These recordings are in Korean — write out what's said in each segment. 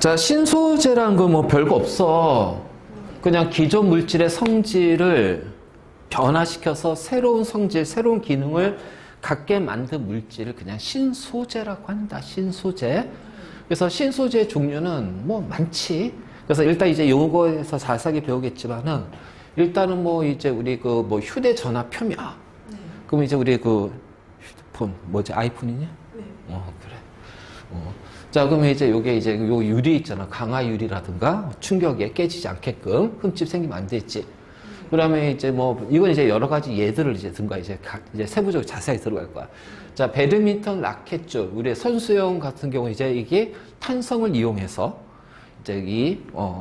자, 신소재라는 거 뭐 별거 없어. 그냥 기존 물질의 성질을 변화시켜서 새로운 성질, 새로운 기능을 갖게 만든 물질을 그냥 신소재라고 한다. 신소재. 그래서 신소재의 종류는 뭐 많지. 그래서 일단 이제 요거에서 자세하게 배우겠지만은 일단은 뭐 이제 우리 그 뭐 휴대전화 표면. 네. 그럼 이제 우리 그 휴대폰 뭐지? 아이폰이냐? 네. 그래. 자, 그러면 이제 요게 이제 요 유리 있잖아. 강화 유리라든가 충격에 깨지지 않게끔 흠집 생기면 안 되지. 그러면 이제 뭐 이건 이제 여러 가지 예들을 이제 든가 이제 세부적으로 자세히 들어갈 거야. 자, 배드민턴 라켓줄, 우리 선수용 같은 경우 이제 이게 탄성을 이용해서 이제 이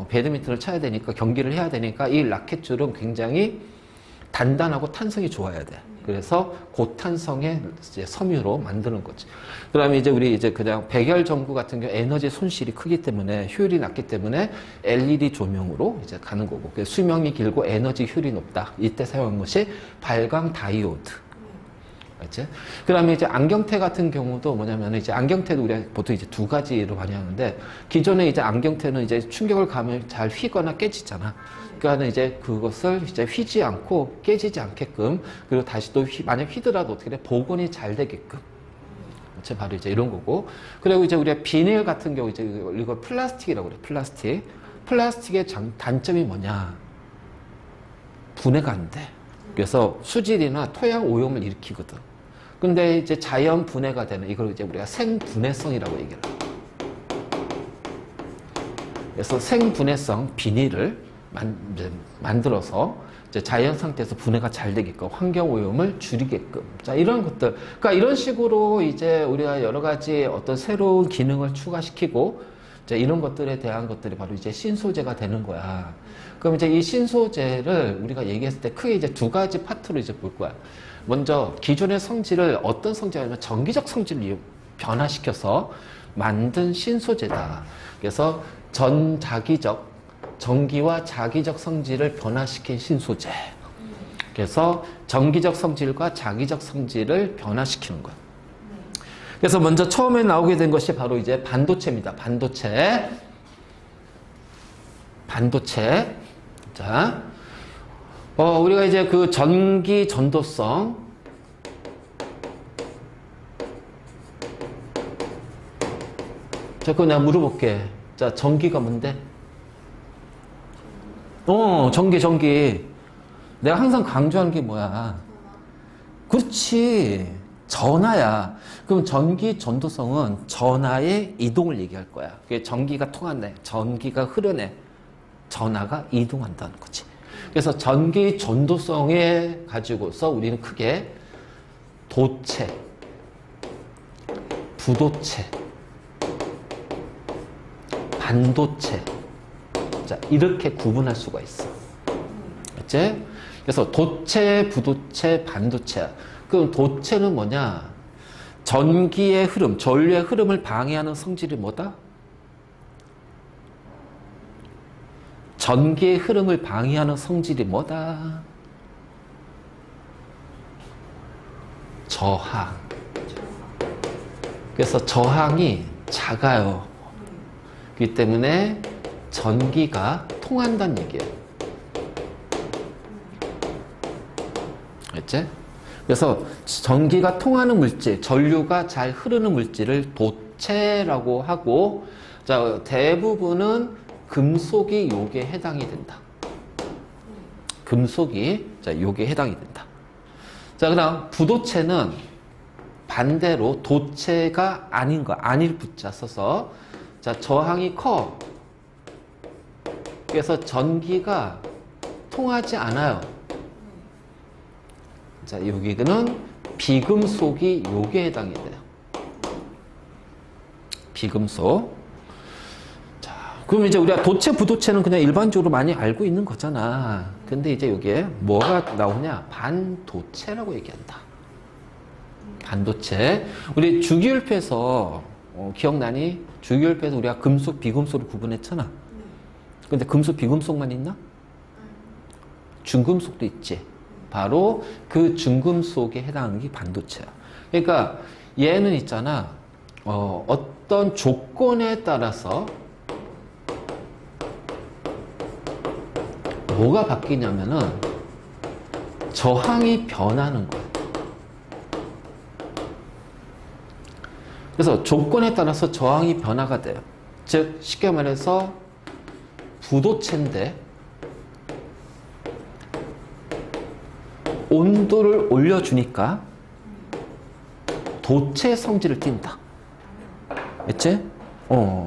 배드민턴을 쳐야 되니까 경기를 해야 되니까 이 라켓줄은 굉장히 단단하고 탄성이 좋아야 돼. 그래서 고탄성의 이제 섬유로 만드는 거지. 그다음에 이제 우리 이제 그냥 백열 전구 같은 경우 에너지 손실이 크기 때문에 효율이 낮기 때문에 LED 조명으로 이제 가는 거고. 수명이 길고 에너지 효율이 높다. 이때 사용한 것이 발광 다이오드. 알지? 그다음에 이제 안경테 같은 경우도 뭐냐면 이제 안경테도 우리가 보통 이제 두 가지로 많이 하는데 기존에 이제 안경테는 이제 충격을 가면 잘 휘거나 깨지잖아. 그러니까 이제 그것을 이제 휘지 않고 깨지지 않게끔 그리고 다시 또 만약 휘더라도 어떻게 돼? 복원이 잘 되게끔. 바로 이제 이런 거고. 그리고 이제 우리가 비닐 같은 경우 이제 이거 플라스틱이라고 그래. 플라스틱. 플라스틱의 단점이 뭐냐? 분해가 안 돼. 그래서 수질이나 토양 오염을 일으키거든. 근데 이제 자연 분해가 되는 이걸 이제 우리가 생분해성이라고 얘기를 해요. 그래서 생분해성 비닐을 만들어서 이제 자연 상태에서 분해가 잘 되게끔 환경 오염을 줄이게끔. 자, 이런 것들. 그러니까 이런 식으로 이제 우리가 여러 가지 어떤 새로운 기능을 추가시키고 이제 이런 것들에 대한 것들이 바로 이제 신소재가 되는 거야. 그럼 이제 이 신소재를 우리가 얘기했을 때 크게 이제 두 가지 파트로 이제 볼 거야. 먼저 기존의 성질을 어떤 성질이냐면 전기적 성질을 변화시켜서 만든 신소재다. 그래서 전기와 자기적 성질을 변화시킨 신소재. 그래서 전기적 성질과 자기적 성질을 변화시키는 거야. 그래서 먼저 처음에 나오게 된 것이 바로 이제 반도체입니다. 반도체. 자, 우리가 이제 그 전기 전도성. 자, 그거 내가 물어볼게. 자, 전기가 뭔데? 전기. 내가 항상 강조하는 게 뭐야? 그렇지. 전하야. 그럼 전기 전도성은 전하의 이동을 얘기할 거야. 그게 전기가 통하네. 전기가 흐르네. 전하가 이동한다는 거지. 그래서 전기 전도성에 가지고서 우리는 크게 도체, 부도체, 반도체. 자, 이렇게 구분할 수가 있어. 맞지? 그래서 도체, 부도체, 반도체야. 그럼 도체는 뭐냐? 전기의 흐름, 전류의 흐름을 방해하는 성질이 뭐다? 전기의 흐름을 방해하는 성질이 뭐다? 저항. 그래서 저항이 작아요. 그렇기 때문에 전기가 통한다는 얘기예요. 알지? 그래서 전기가 통하는 물질, 전류가 잘 흐르는 물질을 도체라고 하고, 자, 대부분은 금속이 요게 해당이 된다. 금속이, 자, 요게 해당이 된다. 자, 그다음 부도체는 반대로 도체가 아닌 거, 아닐 부자 써서, 자, 저항이 커. 그래서 전기가 통하지 않아요. 자, 여기는 비금속이 요게 해당이 돼요. 비금속. 자, 그럼 이제 우리가 도체, 부도체는 그냥 일반적으로 많이 알고 있는 거잖아. 근데 이제 여기에 뭐가 나오냐? 반도체라고 얘기한다. 반도체. 우리 주기율표에서 기억나니? 주기율표에서 우리가 금속, 비금속을 구분했잖아. 근데 금속, 비금속만 있나? 중금속도 있지. 바로 그 중금속에 해당하는 게 반도체야. 그러니까 얘는 있잖아. 어떤 조건에 따라서 뭐가 바뀌냐면은 저항이 변하는 거예요. 그래서 조건에 따라서 저항이 변화가 돼요. 즉 쉽게 말해서 부도체인데 온도를 올려주니까 도체 성질을 띈다. 됐지?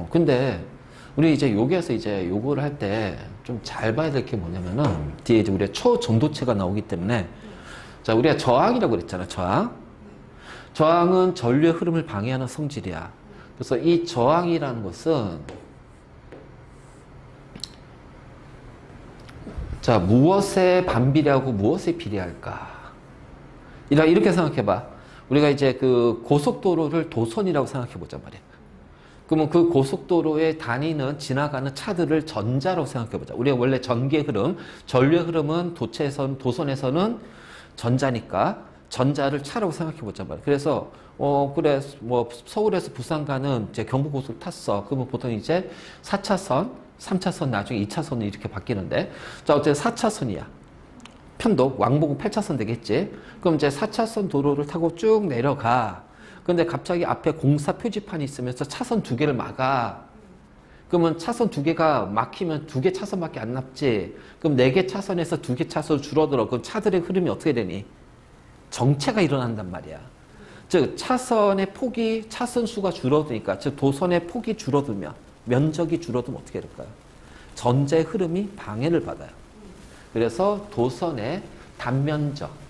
근데 우리 이제 여기에서 이제 요거를 할 때 좀 잘 봐야 될 게 뭐냐면은 뒤에 이제 우리가 초전도체가 나오기 때문에 자, 우리가 저항이라고 그랬잖아. 저항은 전류의 흐름을 방해하는 성질이야. 그래서 이 저항이라는 것은 자, 무엇에 반비례하고 무엇에 비례할까? 이렇게 생각해봐. 우리가 이제 그 고속도로를 도선이라고 생각해보자 말이야. 그러면 그 고속도로에 다니는 지나가는 차들을 전자라고 생각해보자. 우리가 원래 전기의 흐름, 전류의 흐름은 도선에서는 전자니까 전자를 차라고 생각해보자 말이야. 그래서 그래 뭐 서울에서 부산 가는 이제 경부고속을 탔어. 그러면 보통 이제 4차선, 3차선 나중에 2차선으로 이렇게 바뀌는데 자, 어쨌든 4차선이야. 편도 왕복은 8차선 되겠지. 그럼 이제 4차선 도로를 타고 쭉 내려가. 근데 갑자기 앞에 공사 표지판이 있으면서 차선 2개를 막아. 그러면 차선 2개가 막히면 2개 차선밖에 안 남지. 그럼 4개 차선에서 2개 차선 줄어들어. 그럼 차들의 흐름이 어떻게 되니? 정체가 일어난단 말이야. 즉 차선의 폭이, 차선 수가 줄어드니까, 즉 도선의 폭이 줄어들면, 면적이 줄어들면 어떻게 될까요? 전자의 흐름이 방해를 받아요. 그래서 도선의 단면적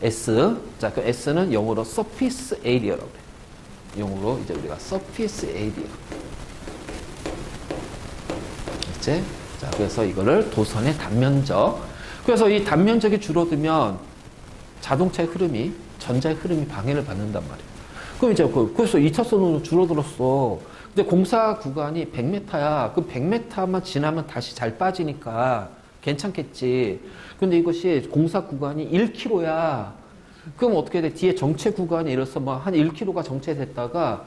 S, 자, 그 S는 영어로 surface area라고 그래. 영어로 이제 우리가 surface area. 이제 자, 그래서 이거를 도선의 단면적. 그래서 이 단면적이 줄어들면 자동차의 흐름이, 전자의 흐름이 방해를 받는단 말이에요. 그럼 이제 그래서 2차선으로 줄어들었어. 근데 공사 구간이 100m야. 그 100m만 지나면 다시 잘 빠지니까 괜찮겠지. 근데 이것이 공사 구간이 1km야. 그럼 어떻게 돼? 뒤에 정체 구간이 이래서 뭐 한 1km가 정체됐다가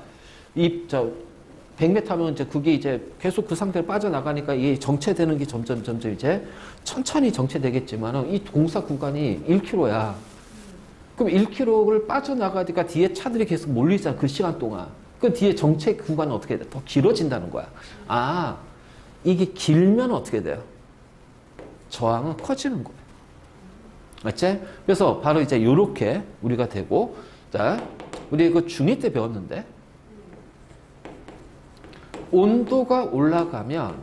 100m면 이제 그게 이제 계속 그 상태로 빠져나가니까 이 정체되는 게 점점 이제 천천히 정체되겠지만은 이 공사 구간이 1km야. 그럼 1km를 빠져나가니까 뒤에 차들이 계속 몰리잖아. 그 시간 동안. 그 뒤에 정체 구간은 어떻게 돼? 더 길어진다는 거야. 아, 이게 길면 어떻게 돼요? 저항은 커지는 거예요. 맞지? 그래서 바로 이제 요렇게 우리가 되고, 자, 우리 그 중2 때 배웠는데, 온도가 올라가면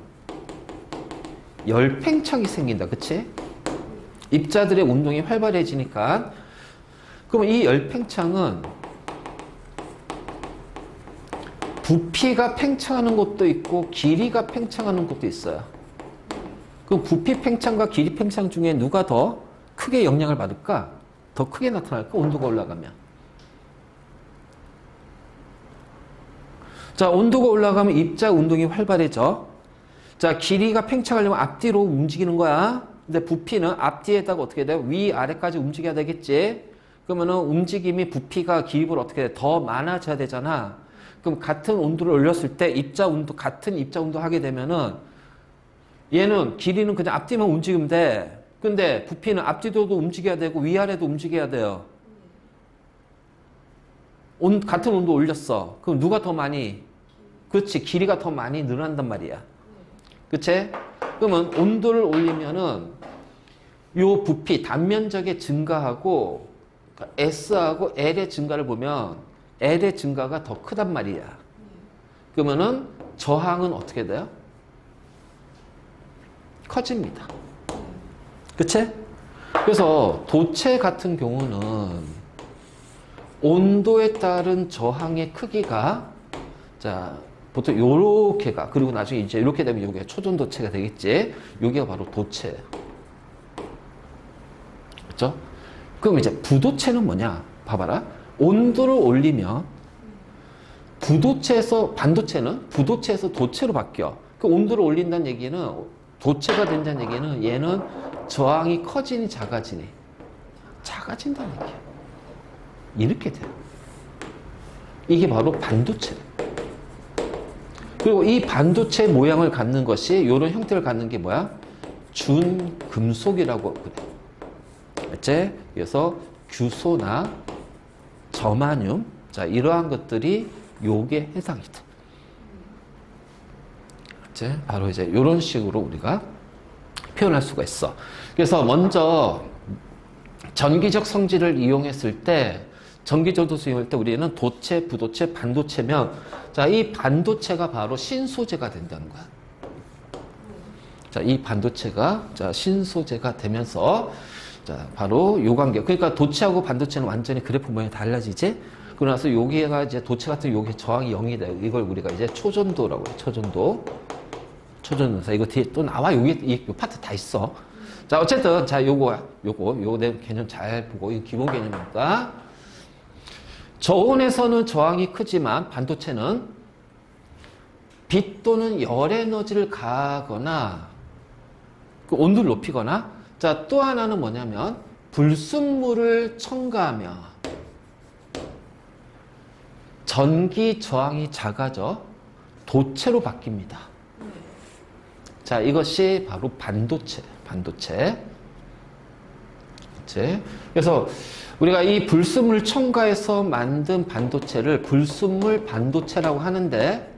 열팽창이 생긴다. 그치? 입자들의 운동이 활발해지니까. 그럼 이 열팽창은 부피가 팽창하는 것도 있고 길이가 팽창하는 것도 있어요. 그럼 부피 팽창과 길이 팽창 중에 누가 더 크게 영향을 받을까? 더 크게 나타날까? 온도가 올라가면. 자, 온도가 올라가면 입자 운동이 활발해져. 자, 길이가 팽창하려면 앞뒤로 움직이는 거야. 근데 부피는 앞뒤에다가 어떻게 돼요? 위아래까지 움직여야 되겠지? 그러면은 움직임이 부피가 길이보다 어떻게 돼? 더 많아져야 되잖아. 그럼 같은 온도를 올렸을 때 입자 운동, 같은 입자 운동 하게 되면은 얘는 길이는 그냥 앞뒤만 움직이면 돼. 근데 부피는 앞뒤도 움직여야 되고 위아래도 움직여야 돼요. 같은 온도 올렸어. 그럼 누가 더 많이? 그렇지. 길이가 더 많이 늘어난단 말이야. 그치? 그러면 온도를 올리면은 요 부피, 단면적의 증가하고 S하고 L의 증가를 보면 L의 증가가 더 크단 말이야. 그러면은 저항은 어떻게 돼요? 커집니다. 그치? 그래서 도체 같은 경우는 온도에 따른 저항의 크기가 자 보통 요렇게가 그리고 나중에 이제 이렇게 되면 이게 초전도체가 되겠지. 여기가 바로 도체예요. 그렇죠? 그럼 이제 부도체는 뭐냐? 봐봐라. 온도를 올리면 반도체는 부도체에서 도체로 바뀌어. 그 온도를 올린다는 얘기는 도체가 된다는 얘기는 얘는 저항이 커지니 작아지니? 작아진다는 얘기야. 이렇게 돼요. 이게 바로 반도체. 그리고 이 반도체 모양을 갖는 것이 이런 형태를 갖는 게 뭐야? 준금속이라고 그래. 이제 그래서 규소나 저마늄, 자 이러한 것들이 요게 해당이다. 이제 바로 이제 이런 식으로 우리가 표현할 수가 있어. 그래서 먼저 전기적 성질을 이용했을 때, 전기적 도수 이용할 때 우리는 도체, 부도체, 반도체면, 자, 이 반도체가 바로 신소재가 된다는 거야. 자, 이 반도체가, 자, 신소재가 되면서, 자, 바로 요 관계. 그러니까 도체하고 반도체는 완전히 그래프 모양이 달라지지? 그러고 나서 여기가 이제 도체 같은 요게 저항이 0이 돼요. 이걸 우리가 이제 초전도라고 해요. 초전도. 초전도사. 이거 뒤에 또 나와. 여기, 요 파트 다 있어. 자, 어쨌든, 자, 요거 내 개념 잘 보고, 이거 기본 개념이니까. 저온에서는 저항이 크지만 반도체는 빛 또는 열 에너지를 가하거나, 그 온도를 높이거나, 자, 또 하나는 뭐냐면, 불순물을 첨가하며, 전기 저항이 작아져 도체로 바뀝니다. 자, 이것이 바로 반도체. 그래서 우리가 이 불순물 첨가해서 만든 반도체를 불순물 반도체라고 하는데,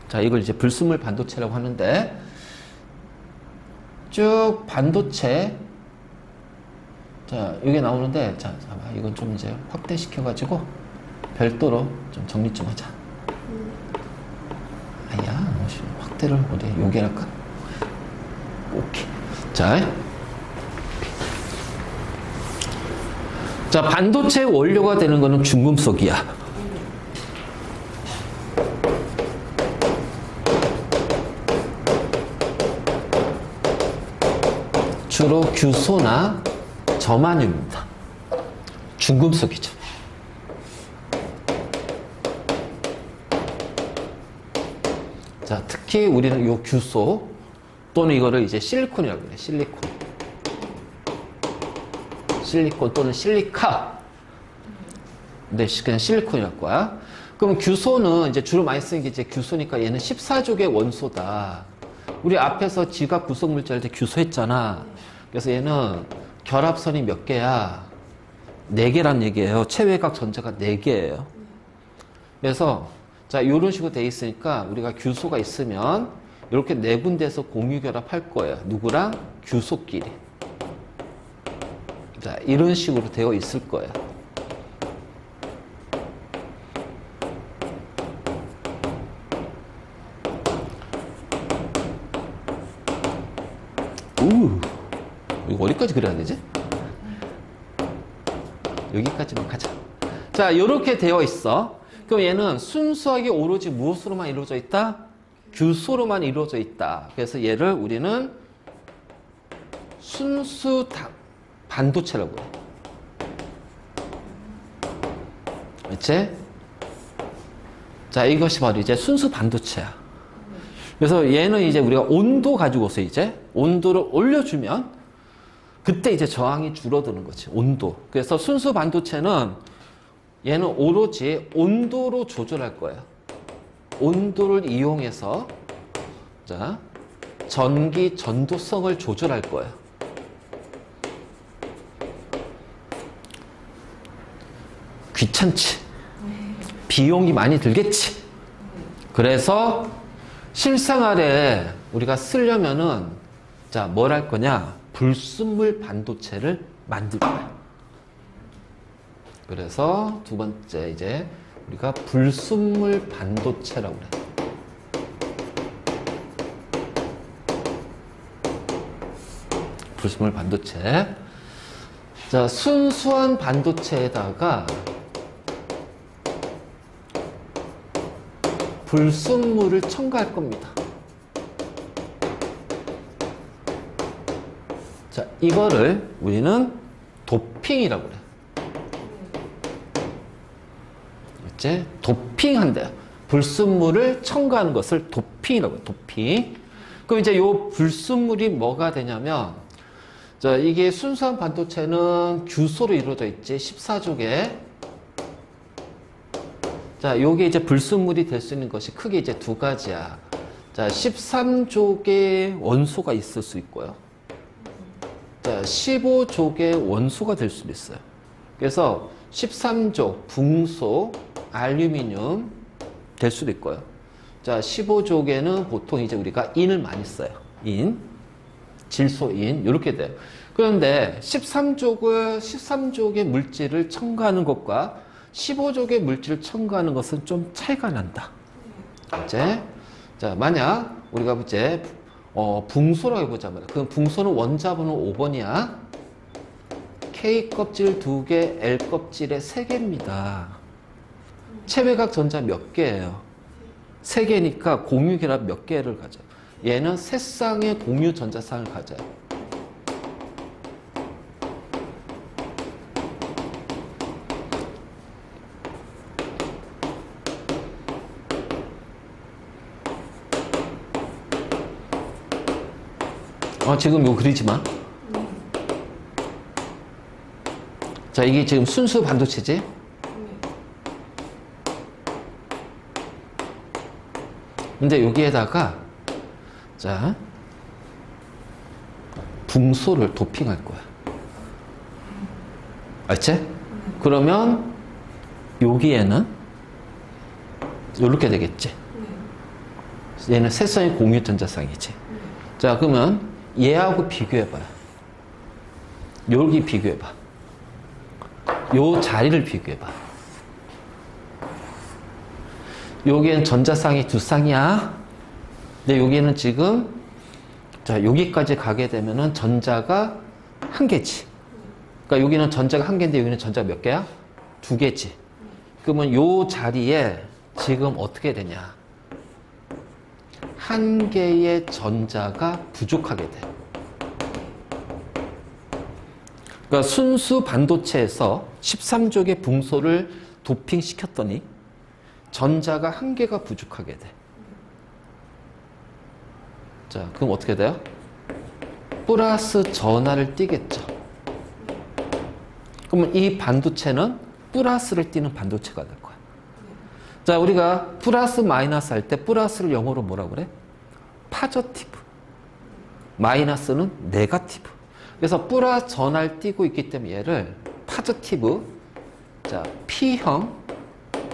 자, 이걸 이제 불순물 반도체라고 하는데, 쭉 반도체, 자, 이게 나오는데, 자, 잠깐만, 이건 좀 이제 확대시켜가지고 별도로 좀 정리 좀 하자. 아야, 확대를 어디 여기 할까? 오케이. 자, 반도체 원료가 되는 거는 중금속이야. 주로 규소나 저마늄입니다. 중금속이죠. 자, 특히 우리는 요 규소 또는 이거를 이제 실리콘이라고 그래. 실리콘 또는 실리카. 근데 그냥 실리콘이랄 거야. 그럼 규소는 이제 주로 많이 쓰는 게 이제 규소니까 얘는 14족의 원소다. 우리 앞에서 지각 구성 물질 할 때 규소 했잖아. 그래서 얘는 결합선이 몇 개야? 4개란 얘기예요. 체외각 전자가 4개예요. 그래서 자, 이런 식으로 돼 있으니까 우리가 규소가 있으면 이렇게 4군데에서 공유 결합할 거예요. 누구랑? 규소끼리. 자, 이런 식으로 되어 있을 거예요. 이거 어디까지 그려야 되지? 여기까지만 가자. 자, 이렇게 되어 있어. 그럼 얘는 순수하게 오로지 무엇으로만 이루어져 있다? 규소로만 이루어져 있다. 그래서 얘를 우리는 순수 반도체라고 해. 그치? 자, 이것이 바로 이제 순수 반도체야. 그래서 얘는 이제 우리가 온도 가지고서 이제 온도를 올려주면 그때 이제 저항이 줄어드는 거지. 온도. 그래서 순수 반도체는 얘는 오로지 온도로 조절할 거예요. 온도를 이용해서 자, 전기 전도성을 조절할 거예요. 귀찮지? 비용이 많이 들겠지? 그래서 실생활에 우리가 쓰려면은 자, 뭘 할 거냐? 불순물 반도체를 만들 거야. 그래서 두 번째 이제 우리가 불순물 반도체라고 그래. 불순물 반도체. 자, 순수한 반도체에다가 불순물을 첨가할 겁니다. 자, 이거를 우리는 도핑이라고 그래. 이제 도핑한대요. 불순물을 첨가하는 것을 도핑이라고 해요. 도핑. 그럼 이제 요 불순물이 뭐가 되냐면, 자, 이게 순수한 반도체는 규소로 이루어져 있지. 14족에. 자, 요게 이제 불순물이 될 수 있는 것이 크게 이제 두 가지야. 자, 13족의 원소가 있을 수 있고요. 자, 15족의 원소가 될 수도 있어요. 그래서 13족 붕소, 알루미늄 될 수도 있고요. 자, 15족에는 보통 이제 우리가 인을 많이 써요. 인, 질소인, 이렇게 돼요. 그런데 13족의 물질을 첨가하는 것과 15족의 물질을 첨가하는 것은 좀 차이가 난다. 이제, 자, 만약 우리가 이제 붕소라고 해보자 말이야. 그 붕소는 원자번호 5번이야. K 껍질 2개, L 껍질에 3개입니다. 체외각 전자 몇 개예요? 3개니까 공유 결합 몇 개를 가져요? 얘는 3쌍의 공유 전자쌍을 가져요. 지금 이거 그리지 마. 자, 이게 지금 순수 반도체지? 근데 여기에다가, 자, 붕소를 도핑할 거야. 알지? 그러면, 여기에는, 이렇게 되겠지? 얘는 세쌍의 공유 전자쌍이지? 자, 그러면, 얘하고 비교해봐요. 여기 비교해봐. 요 자리를 비교해봐. 여기엔 전자쌍이 2쌍이야. 근데 여기는 지금, 자, 여기까지 가게 되면은 전자가 1개지. 그러니까 여기는 전자가 1개인데 여기는 전자가 몇 개야? 2개지. 그러면 요 자리에 지금 어떻게 되냐? 1개의 전자가 부족하게 돼. 그러니까 순수 반도체에서 13족의 붕소를 도핑시켰더니 전자가 1개가 부족하게 돼. 자, 그럼 어떻게 돼요? 플러스 전하를 띠겠죠. 그러면 이 반도체는 플러스를 띠는 반도체가 될 거야. 자, 우리가 플러스 마이너스 할 때 플러스를 영어로 뭐라고 그래? 파저티브. 마이너스는 네거티브. 그래서 플러스 전하를 띄고 있기 때문에 얘를 파저티브, 자, P형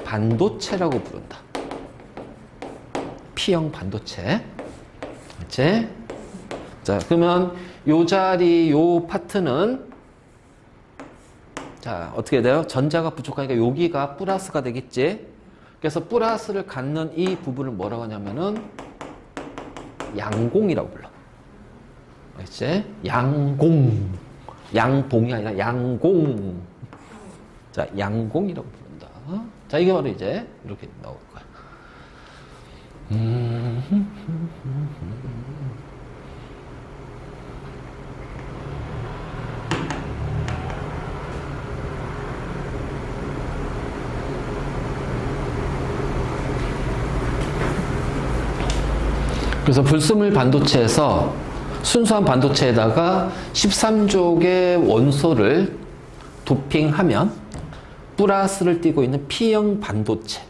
반도체라고 부른다. P형 반도체. 그치? 자, 그러면 요 자리, 요 파트는, 자, 어떻게 돼요? 전자가 부족하니까 여기가 플러스가 되겠지? 그래서 플러스를 갖는 이 부분을 뭐라고 하냐면은 양공이라고 불러. 알겠지? 양공. 양봉이 아니라 양공. 자, 양공이라고 부른다. 자, 이게 바로 이제 이렇게 나올 거야. 그래서 불순물 반도체에서 순수한 반도체에다가 13족의 원소를 도핑하면 플러스를 띠고 있는 P형 반도체.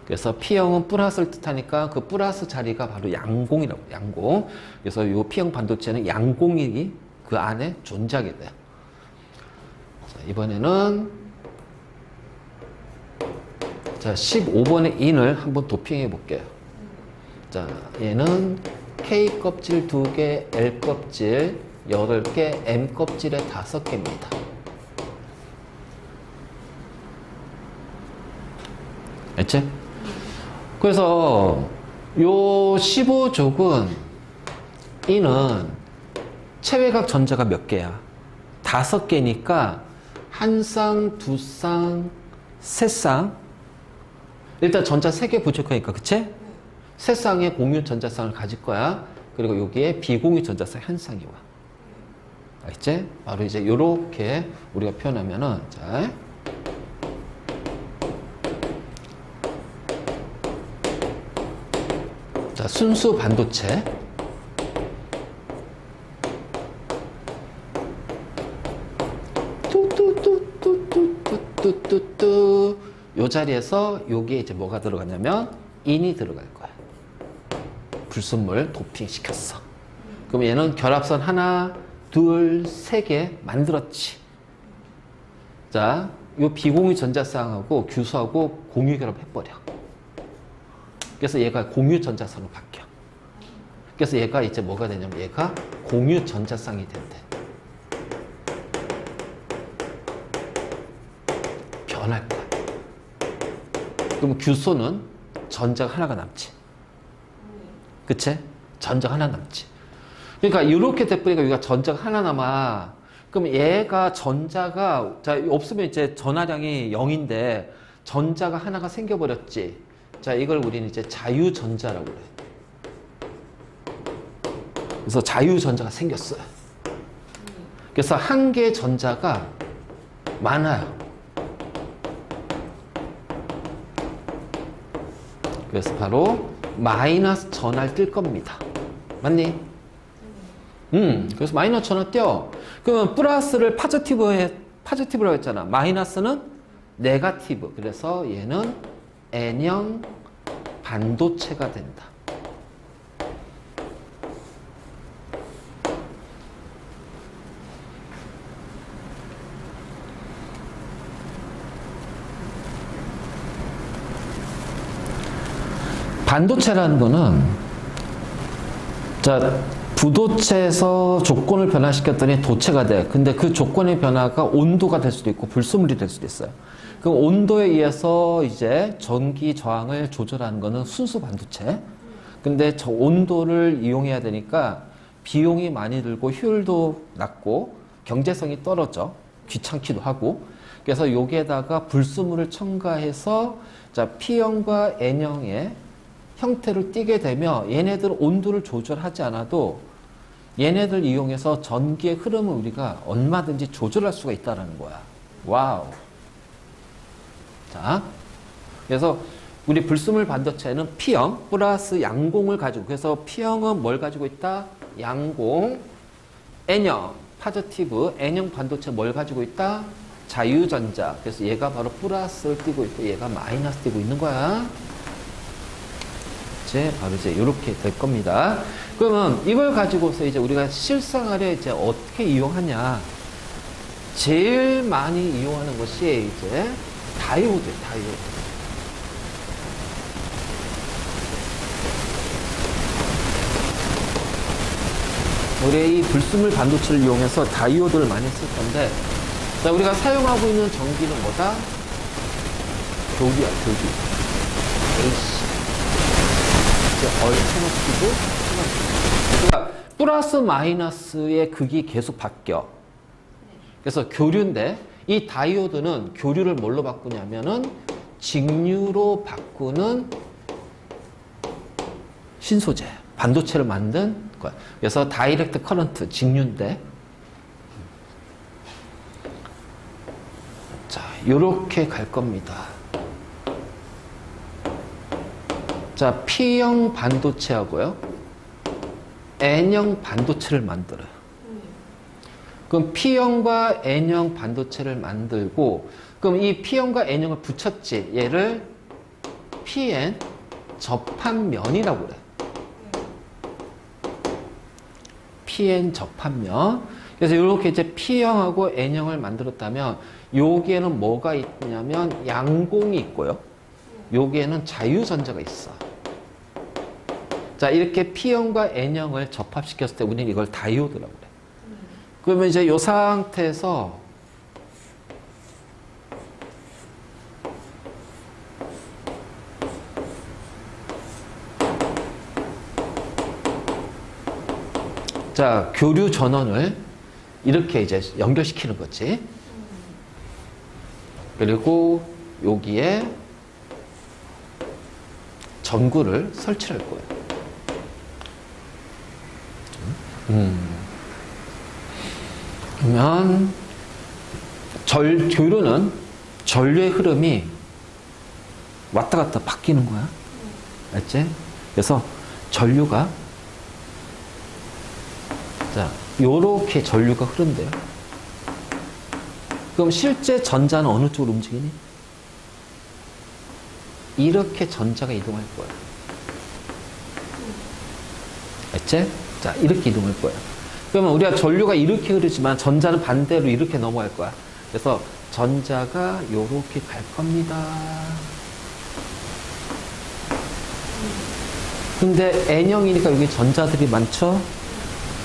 그래서 P형은 플러스를 뜻하니까 그 플러스 자리가 바로 양공이라고 해요. 양공. 그래서 이 P형 반도체는 양공이 그 안에 존재하게 돼요. 자, 이번에는 자, 15번의 인을 한번 도핑해 볼게요. 자, 얘는 K 껍질 2개, L 껍질 8개, M 껍질에 5개입니다. 알지? 그래서 요 15족은 이는 체외각 전자가 몇 개야? 5개니까 한 쌍, 두 쌍, 세 쌍. 일단 전자 3개 부족하니까, 그치? 세 쌍의 공유 전자쌍을 가질 거야. 그리고 여기에 비공유 전자쌍 한 쌍이 와. 알겠지? 바로 이제 요렇게 우리가 표현하면은, 자, 순수 반도체. 뚜뚜뚜뚜뚜뚜뚜뚜. 요 자리에서 여기에 이제 뭐가 들어가냐면 인이 들어갈 거야. 불순물 도핑시켰어. 그럼 얘는 결합선 하나, 둘, 세 개 만들었지. 자, 요 비공유 전자쌍하고 규소하고 공유 결합해버려. 그래서 얘가 공유 전자쌍으로 바뀌어. 그래서 얘가 이제 뭐가 되냐면 얘가 공유 전자쌍이 된대. 변할 거야. 그럼 규소는 전자가 하나가 남지. 그치? 전자가 하나 남지. 그러니까 이렇게 돼버리니까 여기가 전자가 하나 남아. 그럼 얘가 전자가, 자, 없으면 이제 전하량이 0인데 전자가 하나가 생겨버렸지. 자, 이걸 우리는 이제 자유전자라고 그래. 그래서 자유전자가 생겼어요. 그래서 한 개의 전자가 많아요. 그래서 바로 마이너스 전하를 뜰 겁니다. 맞니? 그래서 마이너스 전하 띄어. 그러면 플러스를 파지티브라고 했잖아. 마이너스는 네거티브. 그래서 얘는 N형 반도체가 된다. 반도체라는 거는, 자, 부도체에서 조건을 변화시켰더니 도체가 돼. 근데 그 조건의 변화가 온도가 될 수도 있고 불순물이 될 수도 있어요. 그 온도에 의해서 이제 전기 저항을 조절하는 거는 순수 반도체. 근데 저 온도를 이용해야 되니까 비용이 많이 들고 효율도 낮고 경제성이 떨어져. 귀찮기도 하고. 그래서 여기에다가 불순물을 첨가해서 자, P형과 N형의 형태를 띠게 되면 얘네들 온도를 조절하지 않아도 얘네들 이용해서 전기의 흐름을 우리가 얼마든지 조절할 수가 있다는 거야. 와우. 자, 그래서 우리 불순물 반도체는 P형 플러스 양공을 가지고, 그래서 P형은 뭘 가지고 있다? 양공. N형 파지티브 N형 반도체 뭘 가지고 있다? 자유전자. 그래서 얘가 바로 플러스를 띄고 있고 얘가 마이너스 띄고 있는 거야. 바로 이제 이렇게 될 겁니다. 그러면 이걸 가지고서 이제 우리가 실생활에 이제 어떻게 이용하냐? 제일 많이 이용하는 것이 이제 다이오드. 우리 이 불순물 반도체를 이용해서 다이오드를 많이 쓸 건데, 자, 우리가 사용하고 있는 전기는 뭐다? 교류야, 교류. AC. 얼터너티브. 그러니까 플러스 마이너스의 극이 계속 바뀌어. 그래서 교류인데 이 다이오드는 교류를 뭘로 바꾸냐면은 직류로 바꾸는 신소재, 반도체를 만든 거야. 그래서 다이렉트 커런트, 직류인데, 자, 요렇게 갈 겁니다. 자, P형 반도체하고요, N형 반도체를 만들어요. 그럼 P형과 N형 반도체를 만들고, 그럼 이 P형과 N형을 붙였지. 얘를 PN 접합면이라고 그래. PN 접합면. 그래서 이렇게 이제 P형하고 N형을 만들었다면, 여기에는 뭐가 있냐면 양공이 있고요, 여기에는 자유전자가 있어. 자, 이렇게 P형과 N형을 접합시켰을 때 우리는 이걸 다이오드라고 그래. 그러면 이제 이 상태에서 자, 교류 전원을 이렇게 이제 연결시키는 거지. 그리고 여기에 전구를 설치할 거예요. 그러면 교류는 전류의 흐름이 왔다 갔다 바뀌는 거야. 알지? 그래서 전류가, 자, 요렇게 전류가 흐른대요. 그럼 실제 전자는 어느 쪽으로 움직이니? 이렇게 전자가 이동할 거야. 알지? 자, 이렇게 이동할 거야. 그러면 우리가 전류가 이렇게 흐르지만 전자는 반대로 이렇게 넘어갈 거야. 그래서 전자가 요렇게 갈 겁니다. 근데 N형이니까 여기 전자들이 많죠?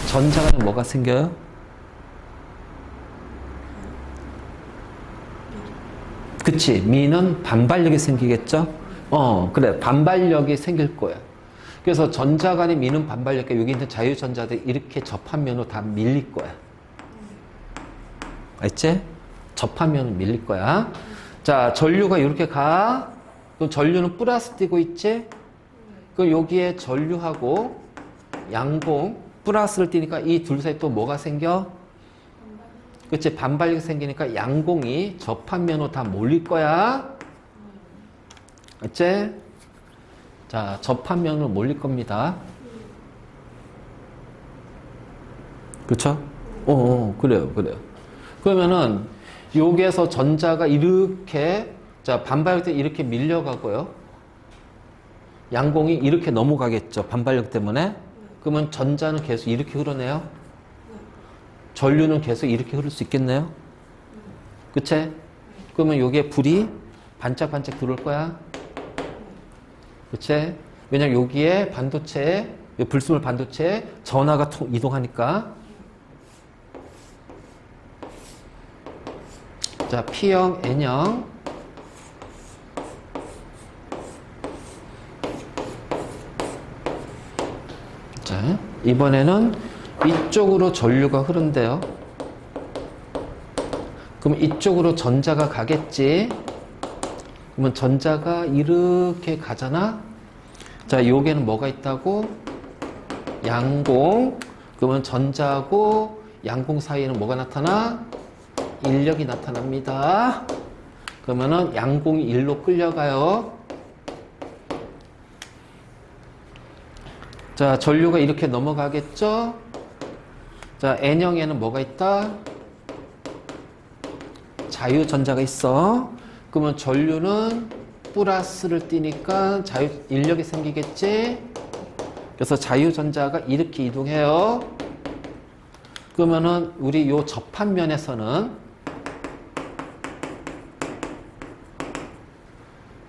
전자가 뭐가 생겨요? 그치. 미는 반발력이 생기겠죠? 그래. 반발력이 생길 거야. 그래서 전자 간의 미는 반발력과 여기 있는 자유전자들이 이렇게 접하면으로 다 밀릴 거야. 알지? 접하면 밀릴 거야. 자, 전류가 이렇게 가. 그럼 전류는 플러스 띄고 있지? 그럼 여기에 전류하고 양봉, 플러스를 띄니까 이 둘 사이 또 뭐가 생겨? 그치? 반발력이 생기니까 양공이 접합면으로 다 몰릴 거야. 알지? 자, 접합면으로 몰릴 겁니다. 그쵸? 그래요. 그러면은, 여기에서 전자가 이렇게, 자, 반발력 때 이렇게 밀려가고요. 양공이 이렇게 넘어가겠죠. 반발력 때문에. 그러면 전자는 계속 이렇게 흐르네요. 전류는 계속 이렇게 흐를 수 있겠네요. 그치? 그러면 여기에 불이 반짝반짝 들어올 거야. 그치? 왜냐면 여기에 반도체에, 불순물 반도체에 전하가 이동하니까. 자, P형, N형. 자, 이번에는 이쪽으로 전류가 흐른대요. 그럼 이쪽으로 전자가 가겠지. 그러면 전자가 이렇게 가잖아. 자, 여기에는 뭐가 있다고? 양공. 그러면 전자하고 양공 사이에는 뭐가 나타나? 인력이 나타납니다. 그러면은 양공이 일로 끌려가요. 자, 전류가 이렇게 넘어가겠죠? 자, N형에는 뭐가 있다? 자유전자가 있어. 그러면 전류는 플러스를 띄니까 인력이 생기겠지? 그래서 자유전자가 이렇게 이동해요. 그러면은 우리 요 접합면에서는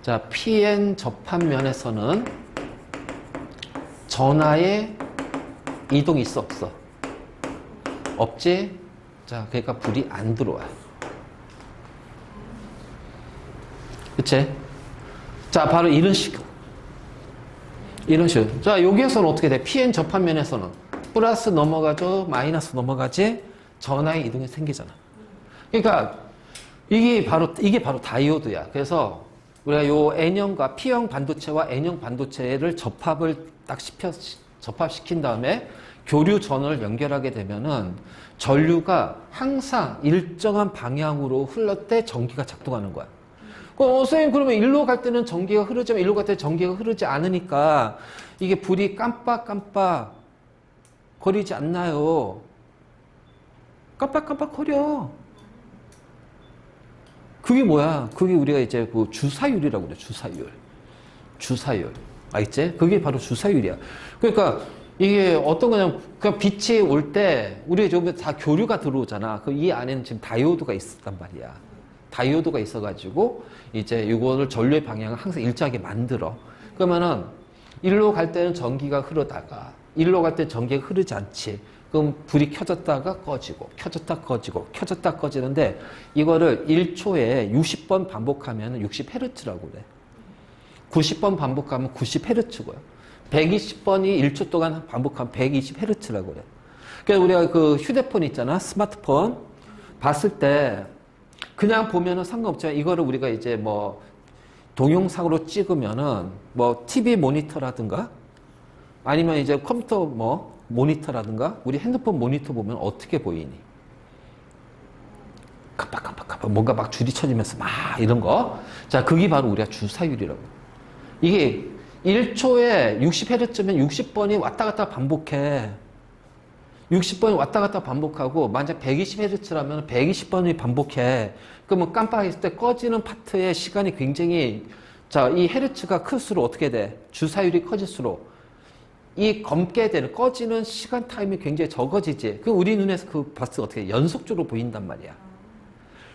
자, PN 접합면에서는 전하의 이동이 있어, 없어? 없지? 자, 그러니까 불이 안 들어와. 그치? 자, 바로 이런 식으로. 자, 여기에서는 어떻게 돼? PN 접합면에서는 플러스 넘어가죠? 마이너스 넘어가지? 전하의 이동이 생기잖아. 그러니까, 이게 바로 다이오드야. 그래서 우리가 요 N형과 P형 반도체와 N형 반도체를 접합시킨 다음에 교류 전원을 연결하게 되면은 전류가 항상 일정한 방향으로 흘렀을 때 전기가 작동하는 거야. 선생님, 그러면 일로 갈 때는 전기가 흐르지만 일로 갈 때 전기가 흐르지 않으니까 이게 불이 깜빡깜빡 거리지 않나요? 깜빡깜빡 거려. 그게 뭐야? 그게 우리가 이제 그 주사율이라고 그래, 주사율. 알겠지? 그게 바로 주사율이야. 그러니까 이게 어떤 거냐면, 그냥 빛이 올 때, 우리 좀 다 교류가 들어오잖아. 그 이 안에는 지금 다이오드가 있었단 말이야. 다이오드가 있어가지고, 이제 이거를 전류의 방향을 항상 일정하게 만들어. 그러면은, 일로 갈 때는 전기가 흐르다가, 일로 갈 때 전기가 흐르지 않지. 그럼 불이 켜졌다가 꺼지고, 켜졌다 꺼지는데, 이거를 1초에 60번 반복하면 60Hz라고 그래. 90번 반복하면 90Hz고요. 120번이 1초 동안 반복하면 120Hz라고 그래. 그래서 우리가 그 휴대폰 있잖아. 스마트폰. 봤을 때, 그냥 보면은 상관없지만, 이거를 우리가 이제 뭐, 동영상으로 찍으면은, 뭐, TV 모니터라든가, 아니면 이제 컴퓨터 뭐, 모니터라든가, 우리 핸드폰 모니터 보면 어떻게 보이니? 깜빡깜빡, 뭔가 막 줄이 쳐지면서 막 이런 거. 자, 그게 바로 우리가 주사율이라고. 이게 1초에 60Hz면 60번이 왔다 갔다 반복해. 60번이 왔다 갔다 반복하고, 만약 120Hz라면 120번이 반복해. 그러면 깜빡했을 때 꺼지는 파트의 시간이 굉장히, 자, 이 헤르츠가 클수록 어떻게 돼? 주사율이 커질수록 이 검게 되는, 꺼지는 시간 타임이 굉장히 적어지지. 그 우리 눈에서 그 봤을 때 어떻게 연속적으로 보인단 말이야.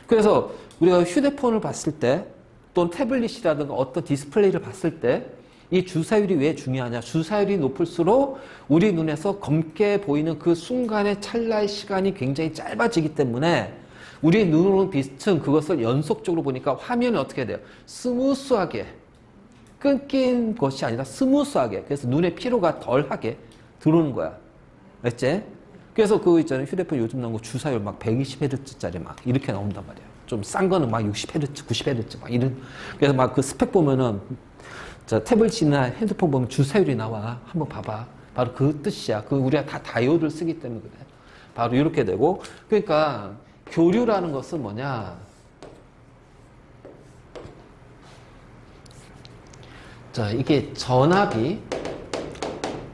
그래서 우리가 휴대폰을 봤을 때 또는 태블릿이라든가 어떤 디스플레이를 봤을 때 이 주사율이 왜 중요하냐. 주사율이 높을수록 우리 눈에서 검게 보이는 그 순간의 찰나의 시간이 굉장히 짧아지기 때문에 우리 눈으로는 비슷한 그것을 연속적으로 보니까 화면이 어떻게 돼요? 스무스하게, 끊긴 것이 아니라 스무스하게, 그래서 눈의 피로가 덜하게 들어오는 거야. 알지? 그래서 그거 있잖아요. 휴대폰 요즘 나온 거 주사율 막 120Hz짜리 막 이렇게 나온단 말이에요. 좀 싼 거는 막 60Hz, 90Hz 막 이런. 그래서 막 그 스펙 보면은 자, 태블릿이나 핸드폰 보면 주사율이 나와. 한번 봐봐. 바로 그 뜻이야. 그 우리가 다 다이오드를 쓰기 때문에 그래. 바로 이렇게 되고. 그러니까 교류라는 것은 뭐냐? 자, 이게 전압이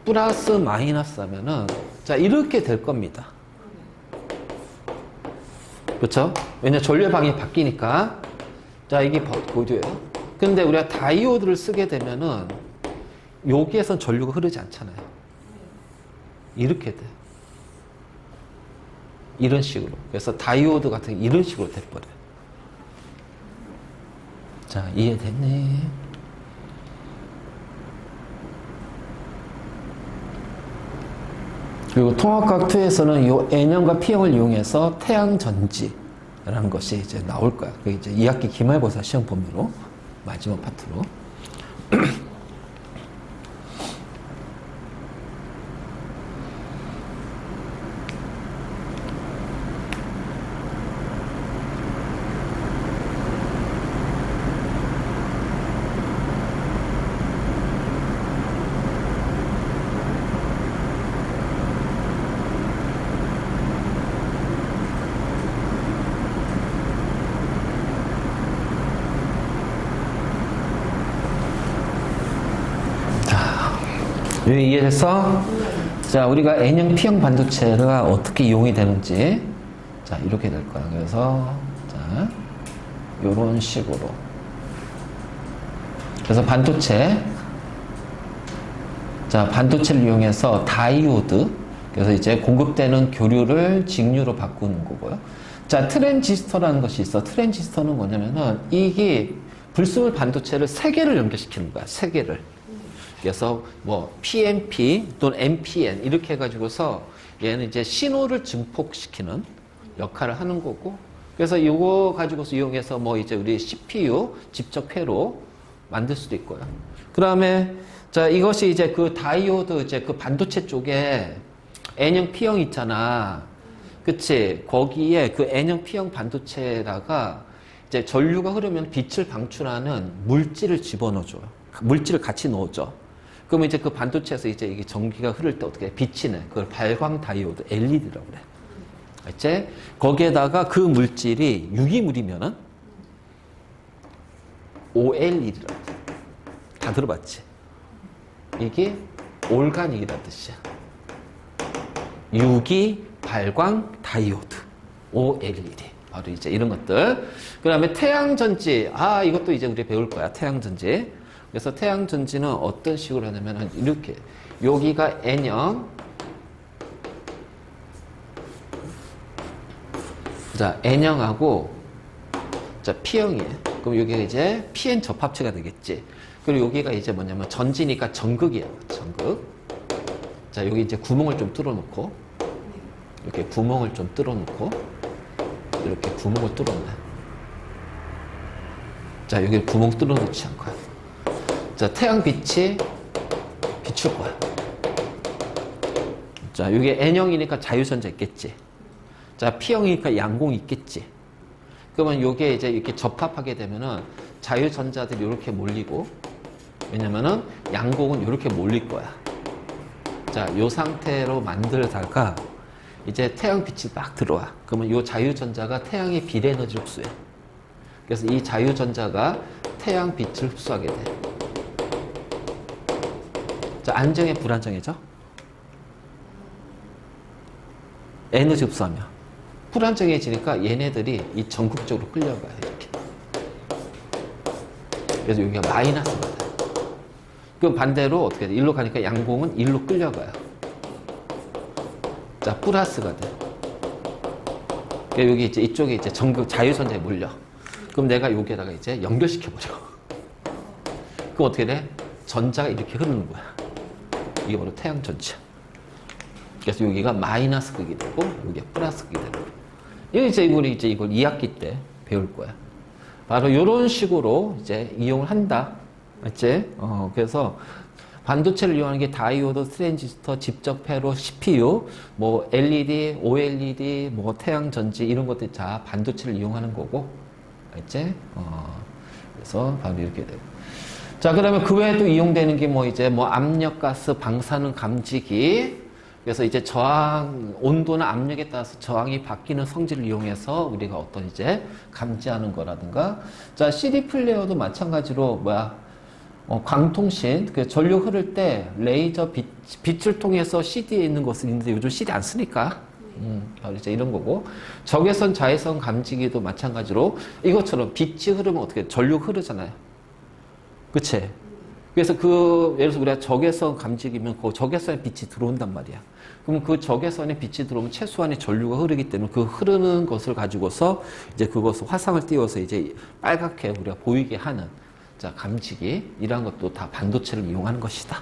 플러스 마이너스 하면은 자, 이렇게 될 겁니다. 그렇죠? 왜냐 전류의 방향이 바뀌니까. 자, 이게 보조예요. 근데 우리가 다이오드를 쓰게 되면은 여기에선 전류가 흐르지 않잖아요. 이렇게 돼. 이런 식으로. 그래서 다이오드 같은 게 이런 식으로 돼버려요. 자, 이해됐네. 그리고 통합각 2에서는 이 N형과 P형을 이용해서 태양전지라는 것이 이제 나올 거야. 그게 이제 2학기 기말고사 시험 범위로 마지막 파트로. 이해됐어? 자, 우리가 N형, P형 반도체가 어떻게 이용이 되는지. 자, 이렇게 될 거야. 그래서, 자, 요런 식으로. 그래서 반도체. 자, 반도체를 이용해서 다이오드. 그래서 이제 공급되는 교류를 직류로 바꾸는 거고요. 자, 트랜지스터라는 것이 있어. 트랜지스터는 뭐냐면은, 이게 불순물 반도체를 3개를 연결시키는 거야. 3개를. 그래서 뭐 PNP 또는 NPN 이렇게 해가지고서 얘는 이제 신호를 증폭시키는 역할을 하는 거고, 그래서 이거 가지고서 이용해서 뭐 이제 우리 CPU 직접 회로 만들 수도 있고요. 그 다음에 자, 이것이 이제 그 다이오드 이제 그 반도체 쪽에 N형 P형 있잖아. 그치? 거기에 그 N형 P형 반도체에다가 이제 전류가 흐르면 빛을 방출하는 물질을 집어넣어줘요. 물질을 같이 넣어줘. 그러면 이제 그 반도체에서 이제 이게 전기가 흐를 때 어떻게 해? 빛이 내. 그걸 발광 다이오드, LED라고 그래. 알지? 거기에다가 그 물질이 유기물이면은 OLED라고 그래. 다 들어봤지? 이게 올가닉이라는 뜻이야. 유기 발광 다이오드, OLED. 바로 이제 이런 것들. 그 다음에 태양전지. 아, 이것도 이제 우리 배울 거야. 태양전지. 그래서 태양전지는 어떤 식으로 하냐면 이렇게 여기가 N형, 자 N형하고 자 P형이에요. 그럼 여기가 이제 PN 접합체가 되겠지. 그리고 여기가 이제 뭐냐면 전지니까 전극이에요. 전극. 자 여기 이제 구멍을 좀 뚫어놓고 이렇게 구멍을 좀 뚫어놓고 이렇게 구멍을 뚫어놔. 자 여기 구멍 뚫어놓지 않고. 자, 태양빛이 비출 거야. 자, 이게 N형이니까 자유전자 있겠지. 자, P형이니까 양공이 있겠지. 그러면 이게 이제 이렇게 접합하게 되면은 자유전자들이 이렇게 몰리고, 왜냐면은 양공은 이렇게 몰릴 거야. 자, 이 상태로 만들다가 이제 태양빛이 딱 들어와. 그러면 이 자유전자가 태양의 비례에너지 흡수해. 그래서 이 자유전자가 태양빛을 흡수하게 돼. 자, 안정해, 불안정해져? 에너지 흡수하면. 불안정해지니까 얘네들이 이 전극적으로 끌려가요, 이렇게. 그래서 여기가 마이너스가 돼. 그 반대로 어떻게 돼? 일로 가니까 양공은 일로 끌려가요. 자, 플러스가 돼. 여기 이제 이쪽에 이제 전극 자유선자에 몰려. 그럼 내가 여기에다가 이제 연결시켜버려. 그럼 어떻게 돼? 전자가 이렇게 흐르는 거야. 이게 바로 태양 전지야. 그래서 여기가 마이너스 극이 되고, 여기가 플러스 극이 되는 거야. 이걸 2학기 때 배울 거야. 바로 이런 식으로 이제 이용을 한다. 맞지? 그래서 반도체를 이용하는 게 다이오드, 트랜지스터, 직접 회로, CPU, 뭐 LED, OLED, 뭐 태양 전지 이런 것들 다 반도체를 이용하는 거고, 알지? 그래서 바로 이렇게 돼요. 자, 그러면 그 외에도 이용되는 게 뭐 이제 뭐 압력, 가스, 방사능 감지기. 그래서 이제 저항, 온도나 압력에 따라서 저항이 바뀌는 성질을 이용해서 우리가 어떤 이제 감지하는 거라든가. 자, CD 플레이어도 마찬가지로 광통신, 그 전류 흐를 때 레이저 빛을 통해서 CD에 있는 것은 있는데 요즘 CD 안 쓰니까. 바로 이제 이런 거고. 적외선, 자외선 감지기도 마찬가지로 이것처럼 빛이 흐르면 어떻게 전류 흐르잖아요. 그치? 그래서 예를 들어서 우리가 적외선 감지기면 그 적외선에 빛이 들어온단 말이야. 그럼 그 적외선에 빛이 들어오면 최소한의 전류가 흐르기 때문에 그 흐르는 것을 가지고서 이제 그것을 화상을 띄워서 이제 빨갛게 우리가 보이게 하는 자, 감지기 이러한 것도 다 반도체를 이용하는 것이다.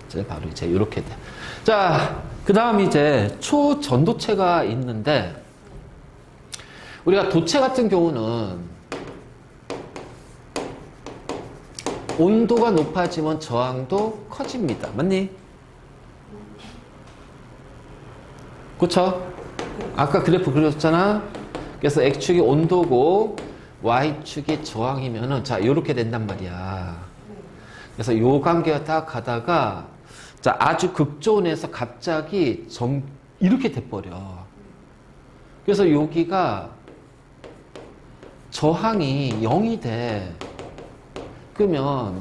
이제 바로 이제 이렇게 돼. 자, 그 다음 이제 초전도체가 있는데 우리가 도체 같은 경우는 온도가 높아지면 저항도 커집니다. 맞니? 그쵸? 아까 그래프 그렸잖아. 그래서 X축이 온도고 Y축이 저항이면은 자, 요렇게 된단 말이야. 그래서 요 관계가 딱 가다가 자, 아주 극저온에서 갑자기 이렇게 돼버려. 그래서 여기가 저항이 0이 돼. 그러면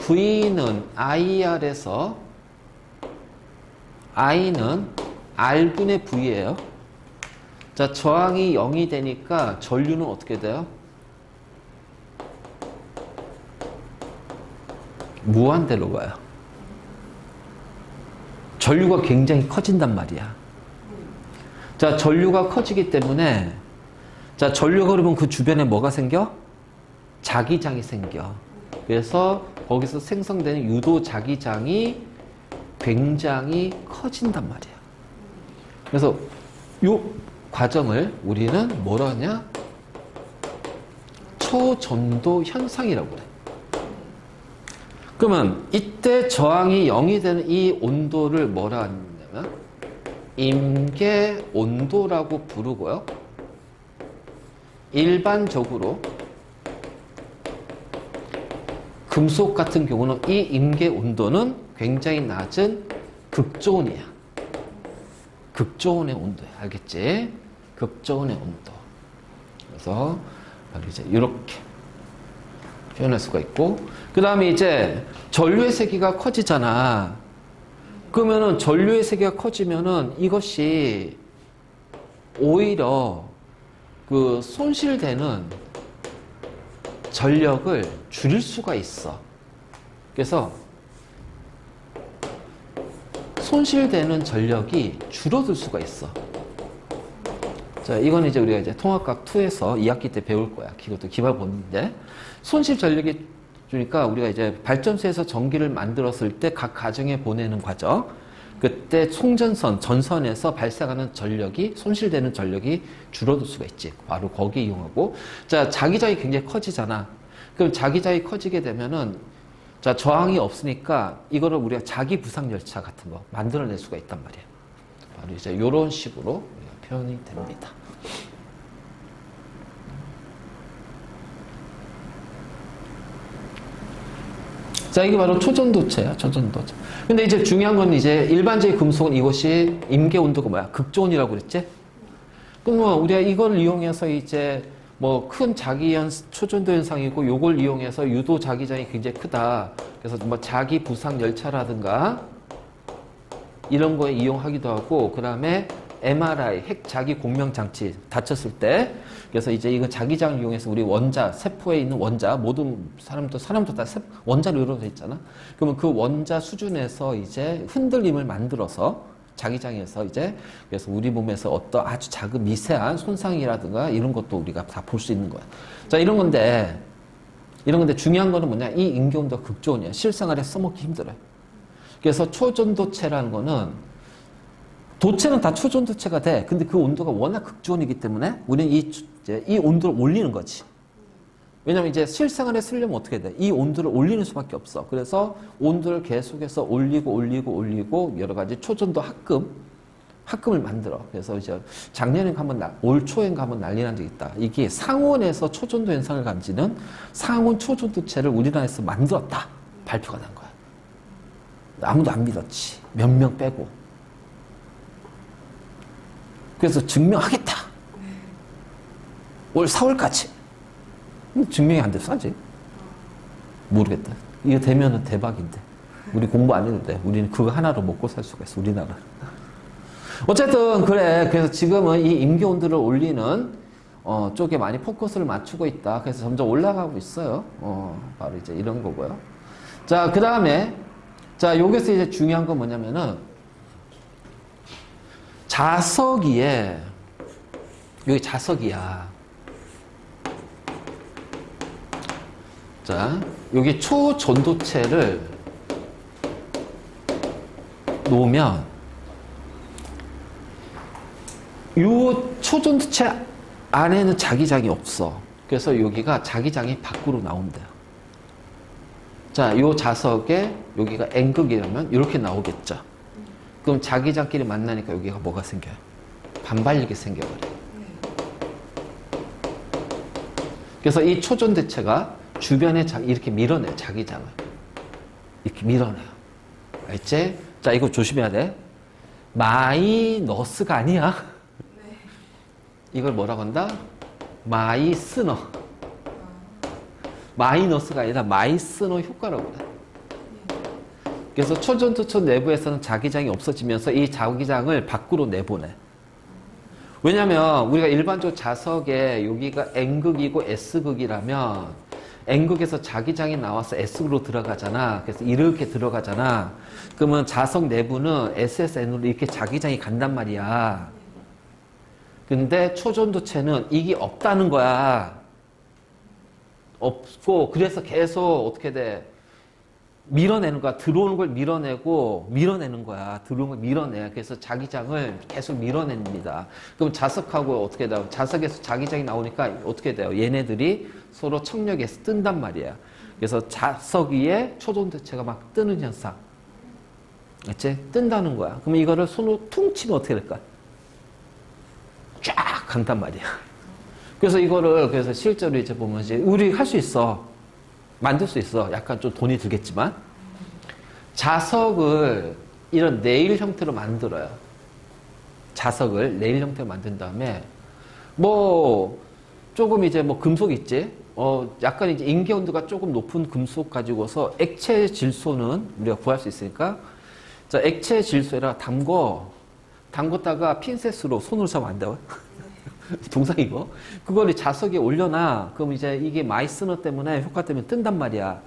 V는 IR에서 I는 R분의 V예요. 자, 저항이 0이 되니까 전류는 어떻게 돼요? 무한대로 가요. 전류가 굉장히 커진단 말이야. 자, 전류가 커지기 때문에 자, 전류가 흐르면 그 주변에 뭐가 생겨? 자기장이 생겨. 그래서 거기서 생성되는 유도 자기장이 굉장히 커진단 말이야. 그래서 이 과정을 우리는 뭐라 하냐? 초전도 현상이라고 그래. 그러면 이때 저항이 0이 되는 이 온도를 뭐라 하냐면 임계 온도라고 부르고요. 일반적으로 금속 같은 경우는 이 임계 온도는 굉장히 낮은 극저온이야. 극저온의 온도야. 알겠지? 극저온의 온도. 그래서 바로 이제 이렇게 표현할 수가 있고, 그 다음에 이제 전류의 세기가 커지잖아. 그러면은 전류의 세기가 커지면은 이것이 오히려 그 손실되는 전력을 줄일 수가 있어. 그래서 손실되는 전력이 줄어들 수가 있어. 자, 이건 이제 우리가 이제 통합각 2에서 2학기 때 배울 거야. 이것도 기말본인데 손실 전력이 주니까 우리가 이제 발전소에서 전기를 만들었을 때 각 가정에 보내는 과정. 그때 송전선, 전선에서 발생하는 전력이, 손실되는 전력이 줄어들 수가 있지. 바로 거기 이용하고. 자, 자기장이 굉장히 커지잖아. 그럼 자기장이 커지게 되면은, 자, 저항이 없으니까 이거를 우리가 자기 부상 열차 같은 거 만들어낼 수가 있단 말이야. 바로 이제 이런 식으로 우리가 표현이 됩니다. 자, 이게 바로 초전도체야, 초전도체. 근데 이제 중요한 건 이제 일반적인 금속은 이것이 임계 온도가 뭐야? 극저온이라고 그랬지? 그럼 뭐 우리가 이걸 이용해서 이제 뭐 큰 자기연 초전도 현상이고 요걸 이용해서 유도 자기장이 굉장히 크다. 그래서 뭐 자기 부상 열차라든가 이런 거에 이용하기도 하고, 그 다음에 MRI, 핵 자기 공명 장치 다쳤을 때, 그래서 이제 이거 자기장을 이용해서 우리 원자, 세포에 있는 원자, 모든 사람도 다 원자로 이루어져 있잖아. 그러면 그 원자 수준에서 이제 흔들림을 만들어서 자기장에서 이제 그래서 우리 몸에서 어떤 아주 작은 미세한 손상이라든가 이런 것도 우리가 다 볼 수 있는 거야. 자, 이런 건데 중요한 거는 뭐냐? 이 인계온도가 극저온이야. 실생활에 써먹기 힘들어요. 그래서 초전도체라는 거는 도체는 다 초전도체가 돼. 근데 그 온도가 워낙 극저온이기 때문에 우리는 이 온도를 올리는 거지. 왜냐면 이제 실생활에 쓰려면 어떻게 돼? 이 온도를 올리는 수밖에 없어. 그래서 온도를 계속해서 올리고 여러 가지 초전도 합금을 만들어. 그래서 이제 작년인가 올 초인가 한번 난리 난 적이 있다. 이게 상온에서 초전도 현상을 감지는 상온 초전도체를 우리나라에서 만들었다. 발표가 난 거야. 아무도 안 믿었지. 몇 명 빼고. 그래서 증명하겠다. 올 4월까지. 증명이 안 됐어, 아직. 모르겠다. 이거 되면은 대박인데. 우리 공부 안 해도 돼. 우리는 그거 하나로 먹고 살 수가 있어, 우리나라. 어쨌든, 그래. 그래서 지금은 이 임기온도를 올리는, 쪽에 많이 포커스를 맞추고 있다. 그래서 점점 올라가고 있어요. 바로 이제 이런 거고요. 자, 그 다음에, 자, 여기서 이제 중요한 건 뭐냐면은, 자석이에, 여기 자석이야. 자, 여기 초전도체를 놓으면 이 초전도체 안에는 자기장이 없어. 그래서 여기가 자기장이 밖으로 나온대요. 자, 이 자석에 여기가 N극이라면 이렇게 나오겠죠. 그럼 자기장끼리 만나니까 여기가 뭐가 생겨요? 반발력이 생겨버려요. 그래서 이 초전도체가 주변에 이렇게 밀어내요. 자기장을. 이렇게 밀어내요. 알지? 자, 이거 조심해야 돼. 마이너스가 아니야. 이걸 뭐라고 한다? 마이스너. 마이너스가 아니라 마이스너 효과라고 그래. 그래서 초전도체 내부에서는 자기장이 없어지면서 이 자기장을 밖으로 내보내. 왜냐면 우리가 일반적으로 자석에 여기가 N극이고 S극이라면 N극에서 자기장이 나와서 S극으로 들어가잖아. 그래서 이렇게 들어가잖아. 그러면 자석 내부는 SSN으로 이렇게 자기장이 간단 말이야. 근데 초전도체는 이게 없다는 거야. 없고 그래서 계속 어떻게 돼? 밀어내는 거야. 들어오는 걸 밀어내는 거야. 들어오는 걸 밀어내. 그래서 자기장을 계속 밀어냅니다. 그럼 자석하고 어떻게 돼요? 자석에서 자기장이 나오니까 어떻게 돼요? 얘네들이 서로 청력에서 뜬단 말이야. 그래서 자석 위에 초전도체가 막 뜨는 현상. 알지? 뜬다는 거야. 그럼 이거를 손으로 퉁 치면 어떻게 될까? 쫙 간단 말이야. 그래서 이거를 그래서 실제로 이제 보면 이제 우리 할 수 있어. 만들 수 있어. 약간 좀 돈이 들겠지만. 자석을 이런 네일 형태로 만들어요. 자석을 네일 형태로 만든 다음에 뭐 조금 이제 뭐 금속 있지? 약간 이제 인계온도가 조금 높은 금속 가지고서 액체 질소는 우리가 구할 수 있으니까 자, 액체 질소에다 담궜다가 핀셋으로 손으로 잡으면 안 돼요. 동상이고 그걸 자석에 올려놔. 그럼 이제 이게 마이스너 때문에 효과 때문에 뜬단 말이야.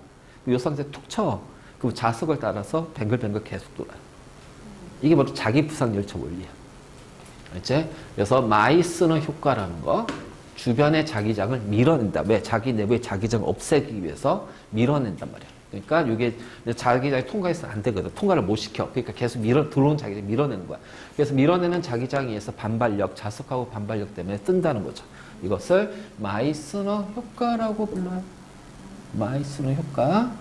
이 상태에 툭 쳐. 그럼 자석을 따라서 뱅글뱅글 계속 돌아요. 이게 바로 자기 부상 열차 원리야. 알지? 그래서 마이스너 효과라는 거 주변의 자기장을 밀어낸다. 왜? 자기 내부의 자기장을 없애기 위해서 밀어낸단 말이야. 그러니까 이게 자기장이 통과해서는 안 되거든. 통과를 못 시켜. 그러니까 계속 들어온 자기장 밀어내는 거야. 그래서 밀어내는 자기장에 의해서 반발력, 자석하고 반발력 때문에 뜬다는 거죠. 이것을 마이스너 효과라고 불러요. 마이스너 효과.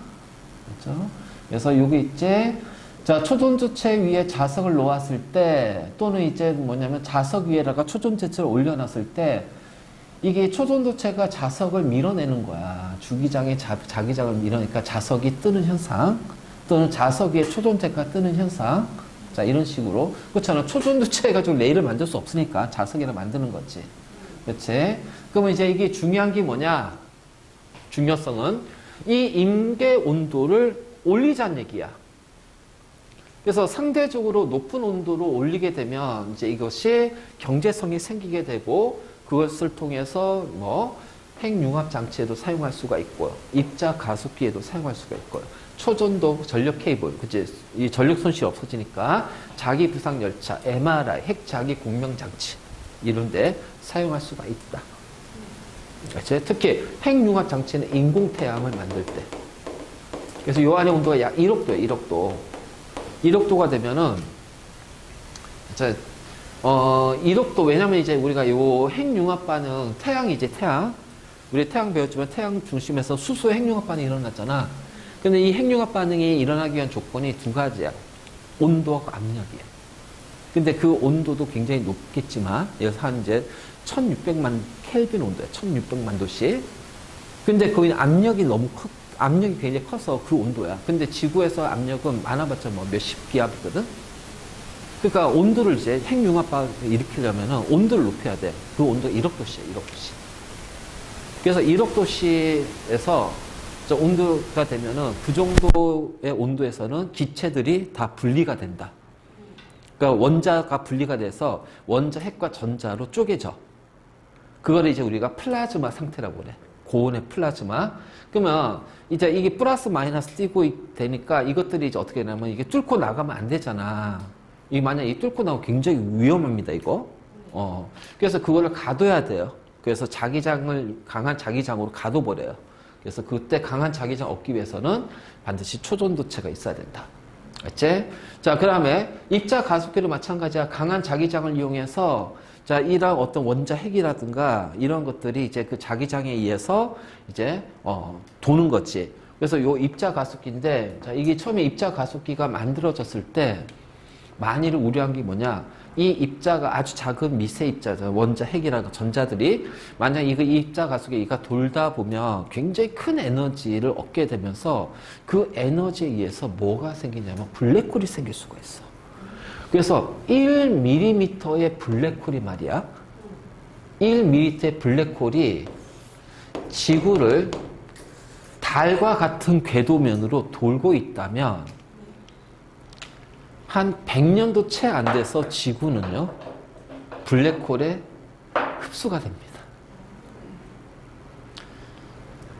그렇죠? 그래서 여기 있지. 자, 초전도체 위에 자석을 놓았을 때 또는 이제 뭐냐면 자석 위에다가 초전도체를 올려놨을 때 이게 초전도체가 자석을 밀어내는 거야. 주기장에 자기장을 밀어내니까 자석이 뜨는 현상 또는 자석 위에 초전도체가 뜨는 현상. 자, 이런 식으로. 그렇잖아. 초전도체 해가지고 레일을 만들 수 없으니까 자석이라 만드는 거지. 그렇지? 그러면 이제 이게 중요한 게 뭐냐? 중요성은 이 임계 온도를 올리자는 얘기야. 그래서 상대적으로 높은 온도로 올리게 되면 이제 이것이 경제성이 생기게 되고 그것을 통해서 뭐 핵융합 장치에도 사용할 수가 있고요. 입자 가속기에도 사용할 수가 있고요. 초전도 전력 케이블, 그치? 이 전력 손실이 없어지니까 자기 부상 열차, MRI, 핵 자기 공명 장치 이런데 사용할 수가 있다. 그치? 특히 핵융합 장치는 인공 태양을 만들 때. 그래서 요 안에 온도가 약 1억도예요. 1억도. 1억도가 되면은 이제 1억도 왜냐면 이제 우리가 요 핵융합 반응 태양이 이제 태양 우리 태양 배웠지만 태양 중심에서 수소 핵융합 반응이 일어났잖아. 근데 이 핵융합 반응이 일어나기 위한 조건이 두 가지야. 온도하고 압력이야. 근데 그 온도도 굉장히 높겠지만 여기서 한 이제 1600만 켈빈 온도야. 1600만 도씨. 근데 거기 압력이 압력이 굉장히 커서 그 온도야. 근데 지구에서 압력은 많아봤자 뭐 몇십 기압이거든? 그러니까 온도를 이제 핵융합을 일으키려면 온도를 높여야 돼. 그 온도가 1억 도씨야, 1억 도씨. 그래서 1억 도씨에서 온도가 되면은 그 정도의 온도에서는 기체들이 다 분리가 된다. 그러니까 원자가 분리가 돼서 원자 핵과 전자로 쪼개져. 그거를 이제 우리가 플라즈마 상태라고 그래. 고온의 플라즈마. 그러면 이제 이게 플러스 마이너스 띄고 되니까 이것들이 이제 어떻게 되냐면 이게 뚫고 나가면 안 되잖아. 이 만약 이 뚫고 나가면 굉장히 위험합니다, 이거. 그래서 그거를 가둬야 돼요. 그래서 강한 자기장으로 가둬버려요. 그래서 그때 강한 자기장 얻기 위해서는 반드시 초전도체가 있어야 된다. 알지? 자, 그 다음에 입자 가속기도 마찬가지야. 강한 자기장을 이용해서 자, 이런 어떤 원자 핵이라든가 이런 것들이 이제 그 자기장에 의해서 이제 도는 거지. 그래서 요 입자 가속기인데, 자, 이게 처음에 입자 가속기가 만들어졌을 때 만일 우려한 게 뭐냐? 이 입자가 아주 작은 미세 입자죠. 원자 핵이라는 전자들이 만약 이 입자 가속기가 돌다 보면 굉장히 큰 에너지를 얻게 되면서 그 에너지에 의해서 뭐가 생기냐면 블랙홀이 생길 수가 있어. 그래서 1mm의 블랙홀이 말이야. 1mm의 블랙홀이 지구를 달과 같은 궤도면으로 돌고 있다면 한 100년도 채 안 돼서 지구는요, 블랙홀에 흡수가 됩니다.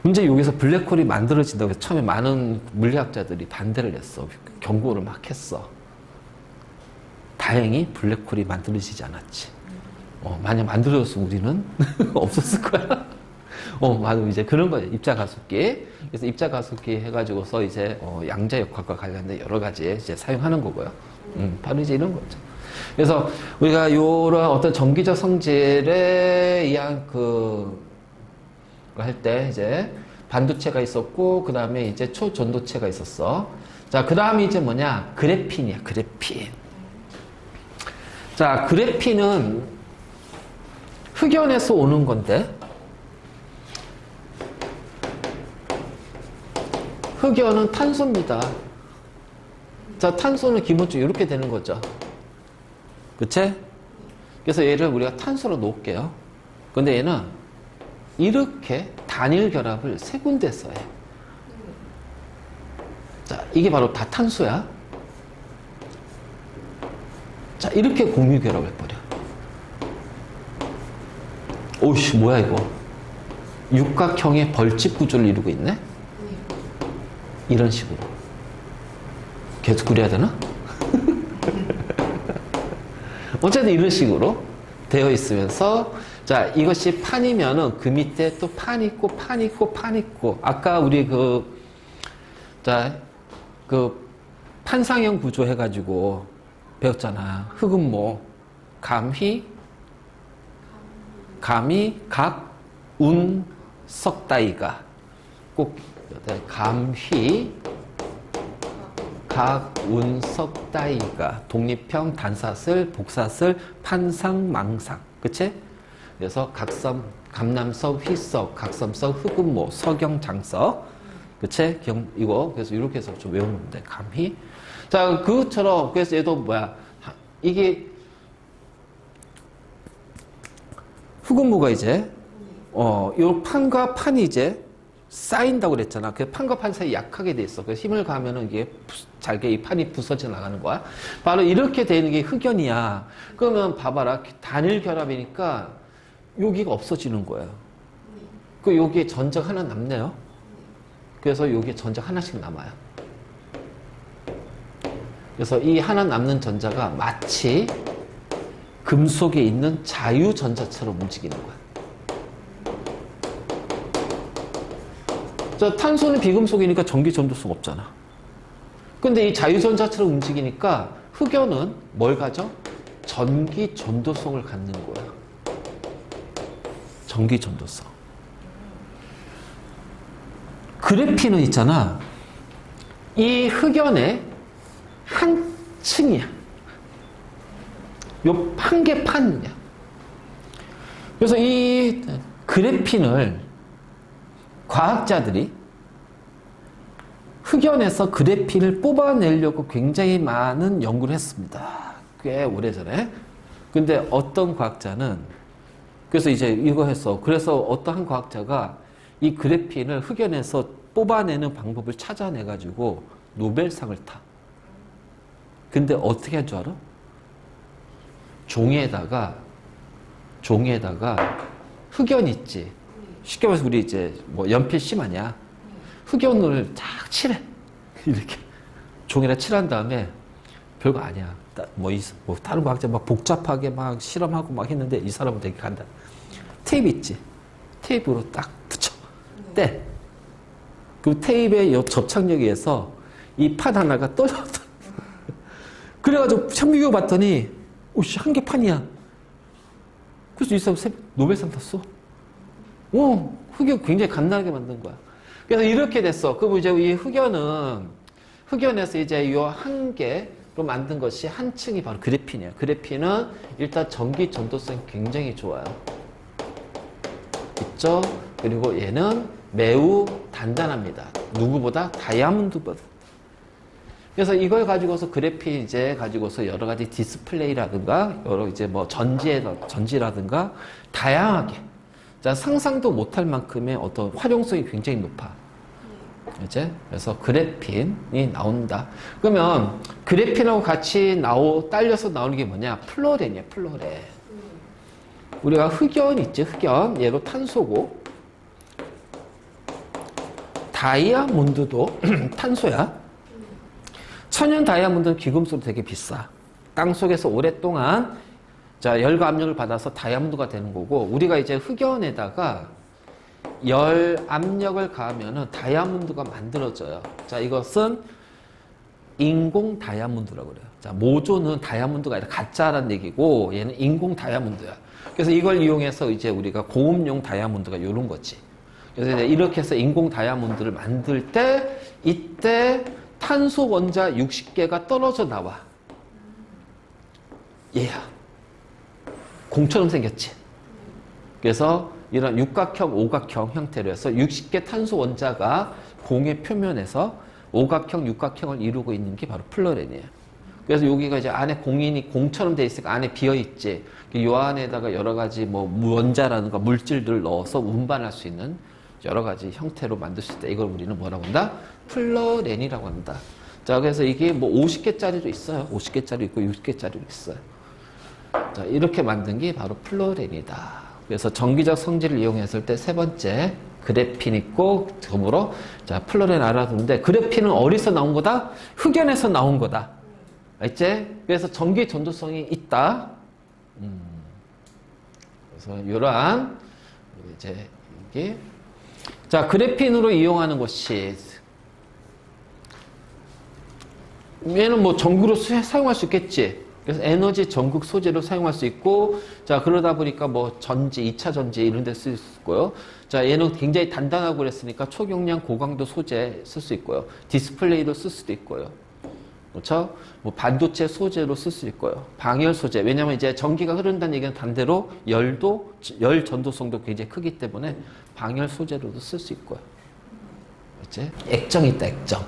문제 여기서 블랙홀이 만들어진다고 해서 처음에 많은 물리학자들이 반대를 했어. 경고를 막 했어. 다행히 블랙홀이 만들어지지 않았지. 만약 만들어졌으면 우리는 없었을 거야. 맞아. 이제 그런 거예요. 입자 가속기. 그래서 입자 가속기 해가지고서 이제 양자 역학과 관련된 여러 가지 이제 사용하는 거고요. 바로 이제 이런 거죠. 그래서 우리가 이런 어떤 전기적 성질에 의한 할 때 이제 반도체가 있었고, 그 다음에 이제 초전도체가 있었어. 자, 그 다음에 이제 뭐냐? 그래핀이야, 그래핀. 자, 그래핀은 흑연에서 오는 건데, 흑연은 탄소입니다. 자, 탄소는 기본적으로 이렇게 되는 거죠. 그치? 그래서 얘를 우리가 탄소로 놓을게요. 근데 얘는 이렇게 단일 결합을 세 군데서 해. 자, 이게 바로 다 탄소야. 자, 이렇게 공유 결합을 해버려. 오이씨, 뭐야, 이거. 육각형의 벌집 구조를 이루고 있네? 이런 식으로. 계속 그려야 되나? 어쨌든 이런 식으로 되어 있으면서, 자, 이것이 판이면은 그 밑에 또 판 있고, 판 있고, 판 있고. 아까 우리 판상형 구조 해가지고 배웠잖아. 흑음모. 감희, 각, 운, 석 따위가. 꼭, 감희, 각, 운, 석 따위가. 독립형, 단사슬, 복사슬, 판상, 망상. 그치? 그래서 각섬, 감남석, 휘석, 각섬석, 흑음모, 석영, 장석. 그치? 이거. 그래서 이렇게 해서 좀 외우면 돼. 감희. 자, 그것처럼, 그래서 얘도 뭐야. 이게, 흑음모가 이제, 요 판과 판이 이제 쌓인다고 그랬잖아. 그 판과 판 사이 약하게 돼 있어. 그래서 힘을 가하면은 이게 잘게 이 판이 부서져 나가는 거야. 바로 이렇게 되는 게 흑연이야. 그러면 봐봐라. 단일 결합이니까 여기가 없어지는 거야. 그 여기에 전자가 하나 남네요. 그래서 여기에 전자가 하나씩 남아요. 그래서 이 하나 남는 전자가 마치 금속에 있는 자유전자처럼 움직이는 거야. 자, 탄소는 비금속이니까 전기 전도성 없잖아. 근데 이 자유전자처럼 움직이니까 흑연은 뭘 가져? 전기 전도성을 갖는 거야. 전기 전도성. 그래핀은 있잖아. 이 흑연의 한 층이야. 요 한 개 판이야. 그래서 이 그래핀을 과학자들이 흑연에서 그래핀을 뽑아내려고 굉장히 많은 연구를 했습니다. 꽤 오래전에. 근데 어떤 과학자는 그래서 이제 이거 했어. 그래서 어떤 과학자가 이 그래핀을 흑연에서 뽑아내는 방법을 찾아내가지고 노벨상을 타. 근데 어떻게 한 줄 알아? 종이에다가 흑연 있지. 쉽게 말해서 우리 이제 뭐 연필 심 아니야. 흑연을 쫙 칠해. 이렇게 종이에다 칠한 다음에 별거 아니야. 뭐 다른 과학자 막 복잡하게 막 실험하고 막 했는데 이 사람은 되게 간다. 테이프 있지. 테이프로 딱 붙여. 떼. 그 테이프의 접착력에 의해서 이 판 하나가 떨어져. 그래가지고 현미경 봤더니 오씨 한 개 판이야. 그래서 이 사람 노벨상 탔어. 흑연 굉장히 간단하게 만든 거야. 그래서 이렇게 됐어. 그럼 이제 이 흑연에서 이제 이 한 개로 만든 것이 한 층이 바로 그래핀이야. 그래핀은 일단 전기 전도성이 굉장히 좋아요. 있죠? 그리고 얘는 매우 단단합니다. 누구보다? 다이아몬드보다. 그래서 이걸 가지고서 그래핀 이제 가지고서 여러 가지 디스플레이라든가 여러 이제 뭐 전지라든가 다양하게 자, 상상도 못할 만큼의 어떤 활용성이 굉장히 높아. 이제 그래서 그래핀이 나온다. 그러면 그래핀하고 같이 딸려서 나오는 게 뭐냐? 플로렌이야, 플로렌. 우리가 흑연 있지, 흑연. 얘도 탄소고. 다이아몬드도 탄소야. 천연 다이아몬드는 귀금속으로 되게 비싸. 땅 속에서 오랫동안 자, 열과 압력을 받아서 다이아몬드가 되는 거고, 우리가 이제 흑연에다가 열 압력을 가하면은 다이아몬드가 만들어져요. 자, 이것은 인공 다이아몬드라고 그래요. 자, 모조는 다이아몬드가 아니라 가짜라는 얘기고, 얘는 인공 다이아몬드야. 그래서 이걸 이용해서 이제 우리가 고음용 다이아몬드가 이런 거지. 그래서 이제 이렇게 해서 인공 다이아몬드를 만들 때, 이때 탄소 원자 60개가 떨어져 나와. 얘야. 공처럼 생겼지. 그래서 이런 육각형, 오각형 형태로 해서 60개 탄소 원자가 공의 표면에서 오각형, 육각형을 이루고 있는 게 바로 플로렌이에요. 그래서 여기가 이제 안에 공처럼 돼 있으니까 안에 비어 있지. 이 안에다가 여러 가지 뭐 원자라든가 물질들을 넣어서 운반할 수 있는 여러 가지 형태로 만들 수 있다. 이걸 우리는 뭐라고 한다? 플로렌이라고 한다. 자, 그래서 이게 뭐 50개짜리도 있어요. 50개짜리 있고 60개짜리도 있어요. 자, 이렇게 만든 게 바로 플로렌이다. 그래서 전기적 성질을 이용했을 때 세 번째 그래핀 있고 더불어 자, 플로렌 알아두는데 그래핀은 어디서 나온 거다? 흑연에서 나온 거다. 알지? 그래서 전기 전도성이 있다. 그래서 이러한 이제 이게 자, 그래핀으로 이용하는 것이 얘는 뭐 전구로 사용할 수 있겠지. 그래서 에너지 전극 소재로 사용할 수 있고, 자, 그러다 보니까 뭐 전지, 2차 전지 이런 데 쓸 수 있고요. 자, 얘는 굉장히 단단하고 그랬으니까 초경량 고강도 소재 쓸 수 있고요. 디스플레이로 쓸 수도 있고요. 그렇죠? 뭐 반도체 소재로 쓸 수 있고요. 방열 소재. 왜냐면 이제 전기가 흐른다는 얘기는 반대로 열 전도성도 굉장히 크기 때문에 방열 소재로도 쓸 수 있고요. 그렇지? 액정이 있다, 액정.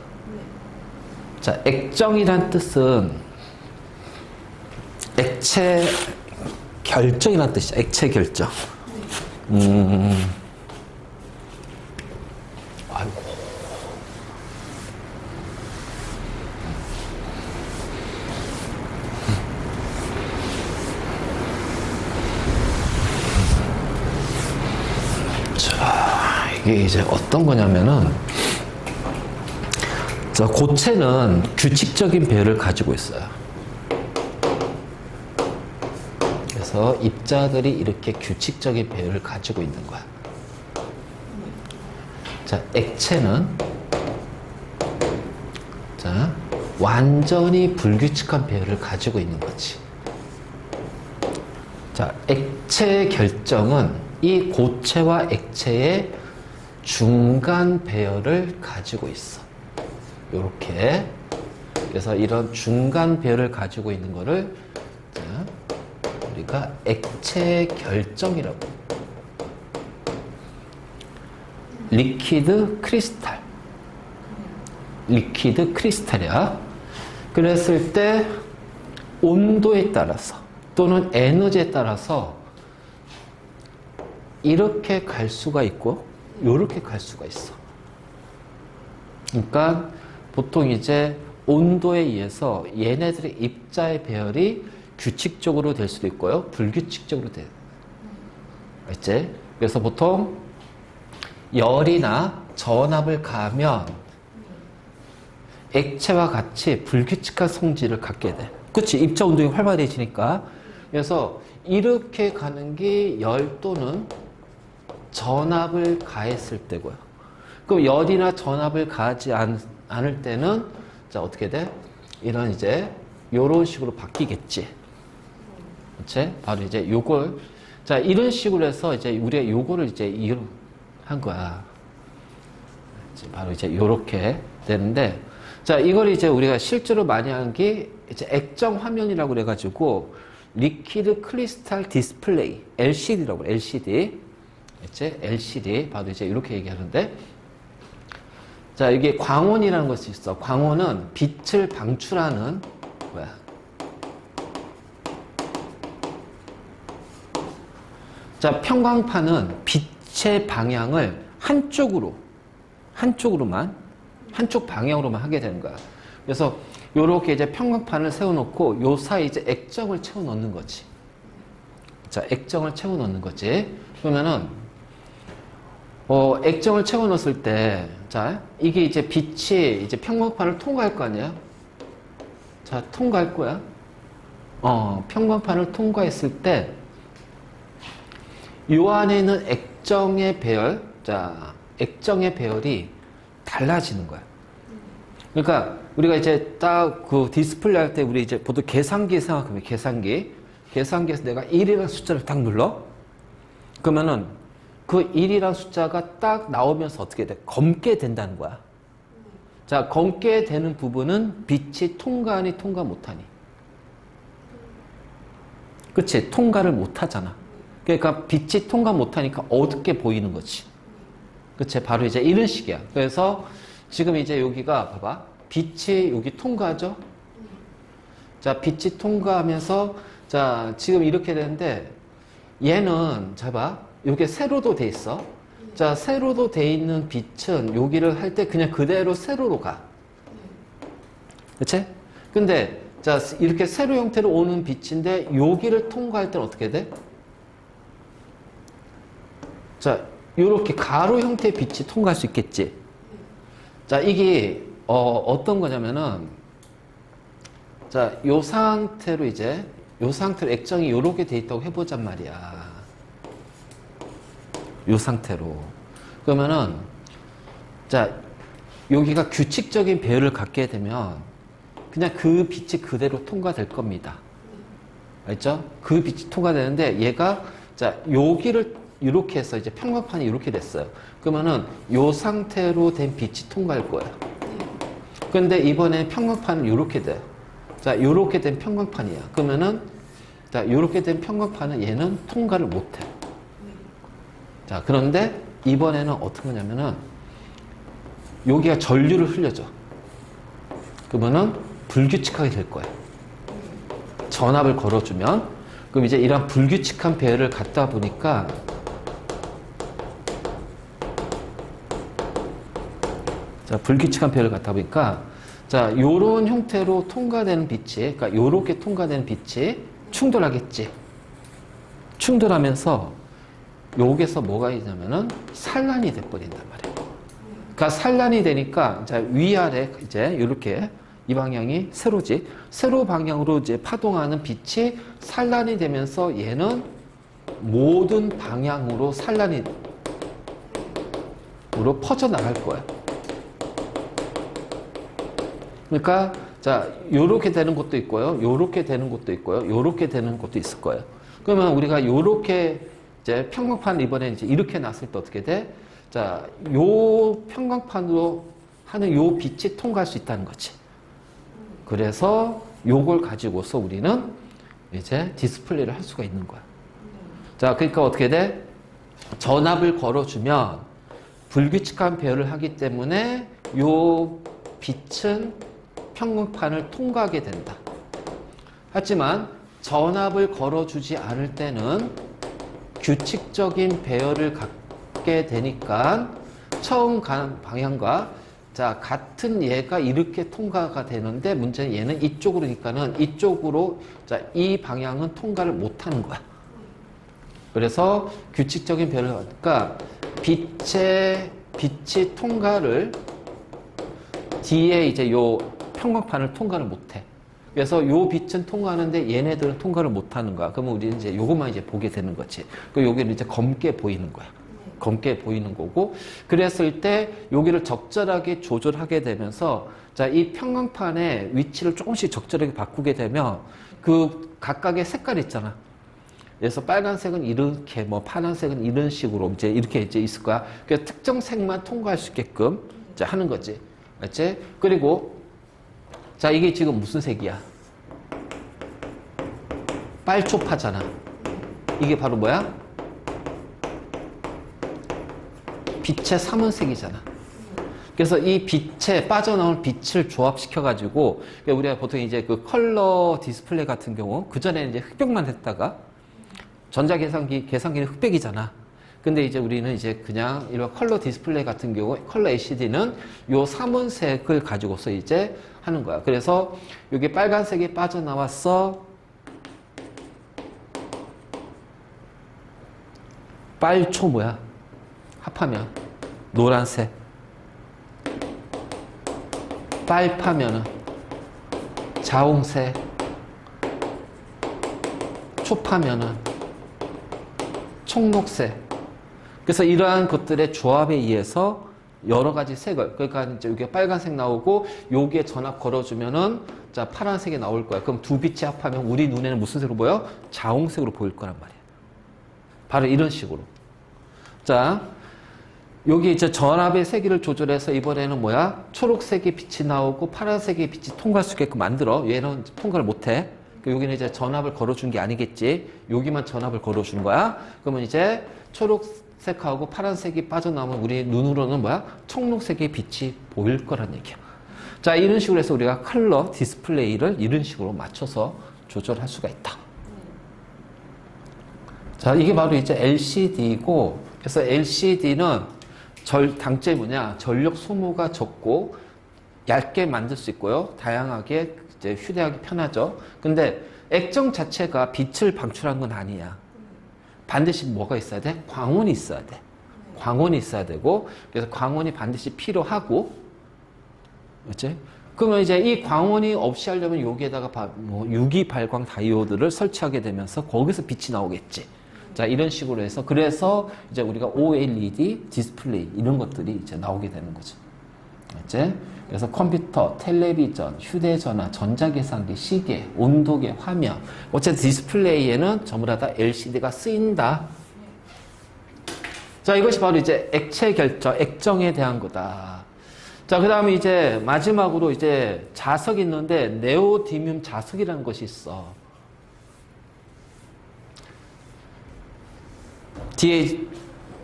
자, 액정이란 뜻은 액체 결정이라는 뜻이야. 액체 결정. 이게 이제 어떤 거냐면은, 저 고체는 규칙적인 배열을 가지고 있어요. 그래서 입자들이 이렇게 규칙적인 배열을 가지고 있는 거야. 자, 액체는 자, 완전히 불규칙한 배열을 가지고 있는 거지. 자, 액체의 결정은 이 고체와 액체의 중간 배열을 가지고 있어. 요렇게. 그래서 이런 중간 배열을 가지고 있는 거를 자, 우리가 액체 결정이라고. 리퀴드 크리스탈. 리퀴드 크리스탈이야. 그랬을 때 온도에 따라서 또는 에너지에 따라서 이렇게 갈 수가 있고 이렇게 갈 수가 있어. 그러니까 보통 이제 온도에 의해서 얘네들의 입자의 배열이 규칙적으로 될 수도 있고요, 불규칙적으로 돼요. 알지? 그래서 보통 열이나 전압을 가하면 액체와 같이 불규칙한 성질을 갖게 돼. 그치? 입자 운동이 활발해지니까. 그래서 이렇게 가는 게 열 또는 전압을 가했을 때고요. 그럼 열이나 전압을 가하지 않을 때는 자, 어떻게 돼? 이런 이제 요런 식으로 바뀌겠지. 그치? 바로 이제 요걸 자, 이런 식으로 해서 이제 우리가 요거를 이제 한 거야. 바로 이제 요렇게 되는데, 자, 이걸 이제 우리가 실제로 많이 하는 게 이제 액정 화면이라고 그래가지고 리퀴드 크리스탈 디스플레이 LCD라고 그래. LCD. 이제 LCD 바로 이제 이렇게 얘기하는데, 자, 이게 광원이라는 것이 있어. 광원은 빛을 방출하는 뭐야? 자, 편광판은 빛의 방향을 한쪽 방향으로만 하게 되는 거야. 그래서 요렇게 이제 편광판을 세워놓고 요 사이 이제 액정을 채워 넣는 거지. 자, 액정을 채워 넣는 거지. 그러면은 액정을 채워 넣었을 때, 자, 이게 이제 빛이 이제 편광판을 통과할 거 아니야? 자, 통과할 거야. 편광판을 통과했을 때, 요 안에 있는 액정의 배열, 자, 액정의 배열이 달라지는 거야. 그러니까 우리가 이제 딱 그 디스플레이 할 때 우리 이제 보통 계산기 생각하면 계산기에서 내가 1이라는 숫자를 딱 눌러? 그러면은 그 1이라는 숫자가 딱 나오면서 어떻게 돼? 검게 된다는 거야. 자, 검게 되는 부분은 빛이 통과하니 통과 못하니. 그치? 통과를 못하잖아. 그러니까 빛이 통과 못하니까 어둡게 보이는 거지. 그치? 바로 이제 이런 식이야. 그래서 지금 이제 여기가 봐봐. 빛이 여기 통과하죠? 자, 빛이 통과하면서 자, 지금 이렇게 되는데 얘는 자 봐. 여기 세로도 돼 있어. 자, 세로도 돼 있는 빛은 여기를 할 때 그냥 그대로 세로로 가. 그치? 근데 자, 이렇게 세로 형태로 오는 빛인데 여기를 통과할 때는 어떻게 돼? 자, 요렇게 가로 형태의 빛이 통과할 수 있겠지. 자, 이게 어떤 거냐면은 자, 요 상태로 이제 요 상태로 액정이 요렇게 돼 있다고 해보잔 말이야. 요 상태로. 그러면은 자, 여기가 규칙적인 배열을 갖게 되면 그냥 그 빛이 그대로 통과될 겁니다. 알죠? 그 빛이 통과되는데 얘가 자, 여기를 이렇게 해서 이제 편광판이 이렇게 됐어요. 그러면은 요 상태로 된 빛이 통과할 거야. 근데 이번에 편광판은 이렇게 돼. 자, 이렇게 된 편광판이야. 그러면은 자, 이렇게 된 편광판은 얘는 통과를 못 해. 자, 그런데 이번에는 어떻게 하냐면은 여기가 전류를 흘려줘. 그러면은 불규칙하게 될 거야. 전압을 걸어주면. 그럼 이제 이런 불규칙한 배열을 갖다 보니까 자, 불규칙한 배열을 갖다 보니까 자, 요런 형태로 통과되는 빛이, 그러니까 요렇게 통과되는 빛이 충돌하겠지. 충돌하면서 여기서 뭐가 있냐면은 산란이 돼버린단 말이에요. 그러니까 산란이 되니까 이제 위아래 이제 이렇게 이 방향이 세로지. 세로 방향으로 이제 파동하는 빛이 산란이 되면서 얘는 모든 방향으로 산란이 으로 퍼져나갈 거야. 그러니까 자, 요렇게 되는 것도 있고요. 요렇게 되는 것도 있고요. 요렇게 되는 것도 있을 거예요. 그러면 우리가 요렇게 이제 평광판 이번에 이제 이렇게 놨을 때 어떻게 돼? 자, 요 평광판으로 하는 요 빛이 통과할 수 있다는 거지. 그래서 요걸 가지고서 우리는 이제 디스플레이를 할 수가 있는 거야. 자, 그러니까 어떻게 돼? 전압을 걸어주면 불규칙한 배열을 하기 때문에 요 빛은 평광판을 통과하게 된다. 하지만 전압을 걸어주지 않을 때는 규칙적인 배열을 갖게 되니까 처음 간 방향과 자, 같은 얘가 이렇게 통과가 되는데 문제는 얘는 이쪽으로니까는 이쪽으로 자, 이 방향은 통과를 못 하는 거야. 그래서 규칙적인 배열을 하니까 빛이 통과를 뒤에 이제 요 평광판을 통과를 못 해. 그래서 요 빛은 통과하는데 얘네들은 통과를 못 하는 거야. 그러면 우리는 이제 요것만 이제 보게 되는 거지. 그 여기는 이제 검게 보이는 거야. 검게 보이는 거고, 그랬을 때 여기를 적절하게 조절하게 되면서 자, 이 평광판의 위치를 조금씩 적절하게 바꾸게 되면 그 각각의 색깔 있잖아. 그래서 빨간색은 이렇게, 뭐 파란색은 이런 식으로 이제 이렇게 이제 있을 거야. 그래서 특정 색만 통과할 수 있게끔 이제 하는 거지. 맞지? 그리고 자, 이게 지금 무슨 색이야? 빨초파잖아. 이게 바로 뭐야? 빛의 삼원색이잖아. 그래서 이 빛에 빠져나올 빛을 조합시켜가지고, 우리가 보통 이제 그 컬러 디스플레이 같은 경우, 그전에는 이제 흑백만 했다가, 계산기는 흑백이잖아. 근데 이제 우리는 이제 그냥 이런 컬러 디스플레이 같은 경우, 컬러 LCD는 요 삼원색을 가지고서 이제 하는 거야. 그래서 여기 빨간색이 빠져나왔어. 빨초 뭐야? 합하면 노란색. 빨파면은 자홍색. 초파면은 청록색. 그래서 이러한 것들의 조합에 의해서 여러 가지 색을, 그러니까 이제 여기 빨간색 나오고 여기에 전압 걸어주면은 자, 파란색이 나올 거야. 그럼 두 빛이 합하면 우리 눈에는 무슨 색으로 보여? 자홍색으로 보일 거란 말이야. 바로 이런 식으로. 자, 여기 이제 전압의 세기를 조절해서 이번에는 뭐야? 초록색의 빛이 나오고 파란색의 빛이 통과할 수 있게끔 만들어. 얘는 통과를 못해. 여기는 이제 전압을 걸어준 게 아니겠지. 여기만 전압을 걸어준 거야. 그러면 이제 초록색하고 파란색이 빠져나오면 우리 눈으로는 뭐야? 청록색의 빛이 보일 거란 얘기야. 자, 이런 식으로 해서 우리가 컬러 디스플레이를 이런 식으로 맞춰서 조절할 수가 있다. 자, 이게 바로 이제 LCD고, 그래서 LCD는 단점이 뭐냐? 전력 소모가 적고 얇게 만들 수 있고요. 다양하게 이제 휴대하기 편하죠. 근데 액정 자체가 빛을 방출한 건 아니야. 반드시 뭐가 있어야 돼? 광원이 있어야 돼. 광원이 있어야 되고, 그래서 광원이 반드시 필요하고, 그렇지? 그러면 이제 이 광원이 없이 하려면 여기에다가 뭐 유기 발광 다이오드를 설치하게 되면서 거기서 빛이 나오겠지. 자, 이런 식으로 해서 그래서 이제 우리가 OLED 디스플레이 이런 것들이 이제 나오게 되는 거죠. 알지? 그래서 컴퓨터, 텔레비전, 휴대전화, 전자계산기, 시계, 온도계, 화면, 어쨌든 디스플레이에는 전부 다 LCD가 쓰인다. 자, 이것이 바로 이제 액체 결정, 액정에 대한 거다. 자, 그 다음에 이제 마지막으로 이제 자석이 있는데 네오디뮴 자석이라는 것이 있어. 뒤에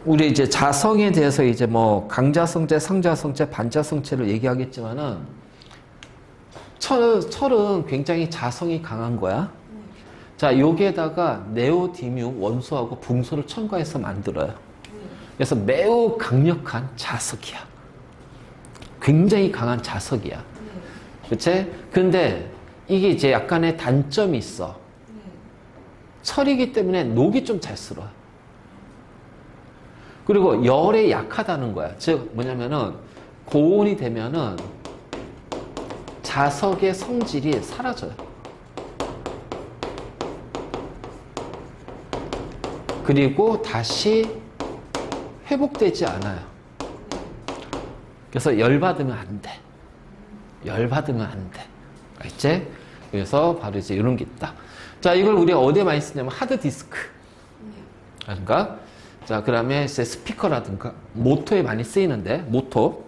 우리 이제 자성에 대해서 이제 뭐 강자성체, 상자성체, 반자성체를 얘기하겠지만은 철은 굉장히 자성이 강한 거야. 자, 여기에다가 네오디뮴 원소하고 붕소를 첨가해서 만들어요. 그래서 매우 강력한 자석이야. 굉장히 강한 자석이야. 그치? 근데 이게 이제 약간의 단점이 있어. 철이기 때문에 녹이 좀 잘 쓸어. 그리고 열에 약하다는 거야. 즉 뭐냐면은 고온이 되면은 자석의 성질이 사라져요. 그리고 다시 회복되지 않아요. 그래서 열받으면 안 돼. 열받으면 안 돼. 알지? 그래서 바로 이제 이런 게 있다. 자, 이걸 우리가 어디에 많이 쓰냐면 하드디스크. 그러니까, 자, 그 다음에 이제 스피커라든가 모터에 많이 쓰이는데, 모터.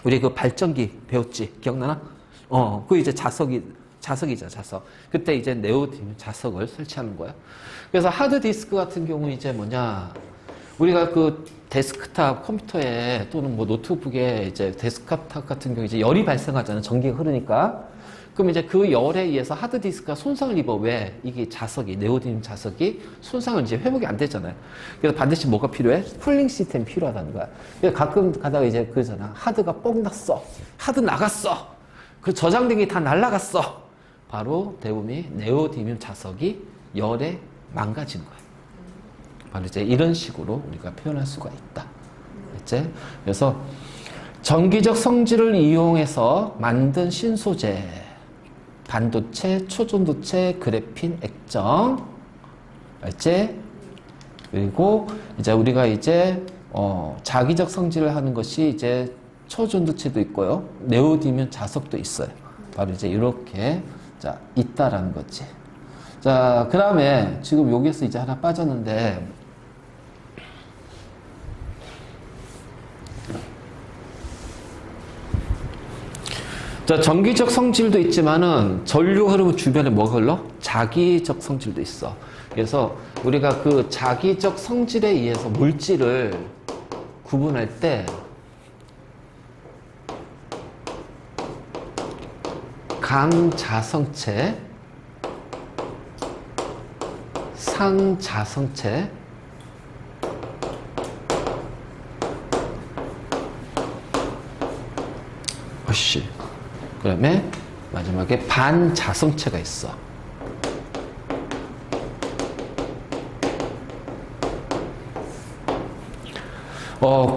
우리 그 발전기 배웠지? 기억나나? 그 이제 자석이죠, 자석. 그때 이제 네오디뮴 자석을 설치하는 거야. 그래서 하드디스크 같은 경우 이제 뭐냐. 우리가 그 데스크탑 컴퓨터에 또는 뭐 노트북에 이제 데스크탑 같은 경우 이제 열이 발생하잖아요. 전기가 흐르니까. 그럼 이제 그 열에 의해서 하드디스크가 손상을 입어. 왜? 이게 자석이, 네오디뮴 자석이 손상을 이제 회복이 안 되잖아요. 그래서 반드시 뭐가 필요해? 쿨링 시스템이 필요하다는 거야. 그래서 가끔 가다가 이제 그러잖아. 하드가 뻥 났어. 하드 나갔어. 그 저장된 게 다 날라갔어. 바로 대부분이 네오디뮴 자석이 열에 망가진 거야. 바로 이제 이런 식으로 우리가 표현할 수가 있다. 알지? 그래서 전기적 성질을 이용해서 만든 신소재. 반도체, 초전도체, 그래핀, 액정. 알지? 그리고 이제 우리가 이제 자기적 성질을 하는 것이 이제 초전도체도 있고요. 네오디뮴 자석도 있어요. 바로 이제 이렇게 자 있다라는 거지. 자, 그 다음에 지금 여기에서 이제 하나 빠졌는데 자, 전기적 성질도 있지만은 전류 흐르면 주변에 뭐가 흘러? 자기적 성질도 있어. 그래서 우리가 그 자기적 성질에 의해서 물질을 구분할 때 강자성체, 상자성체, 그 다음에 마지막에 반자성체가 있어.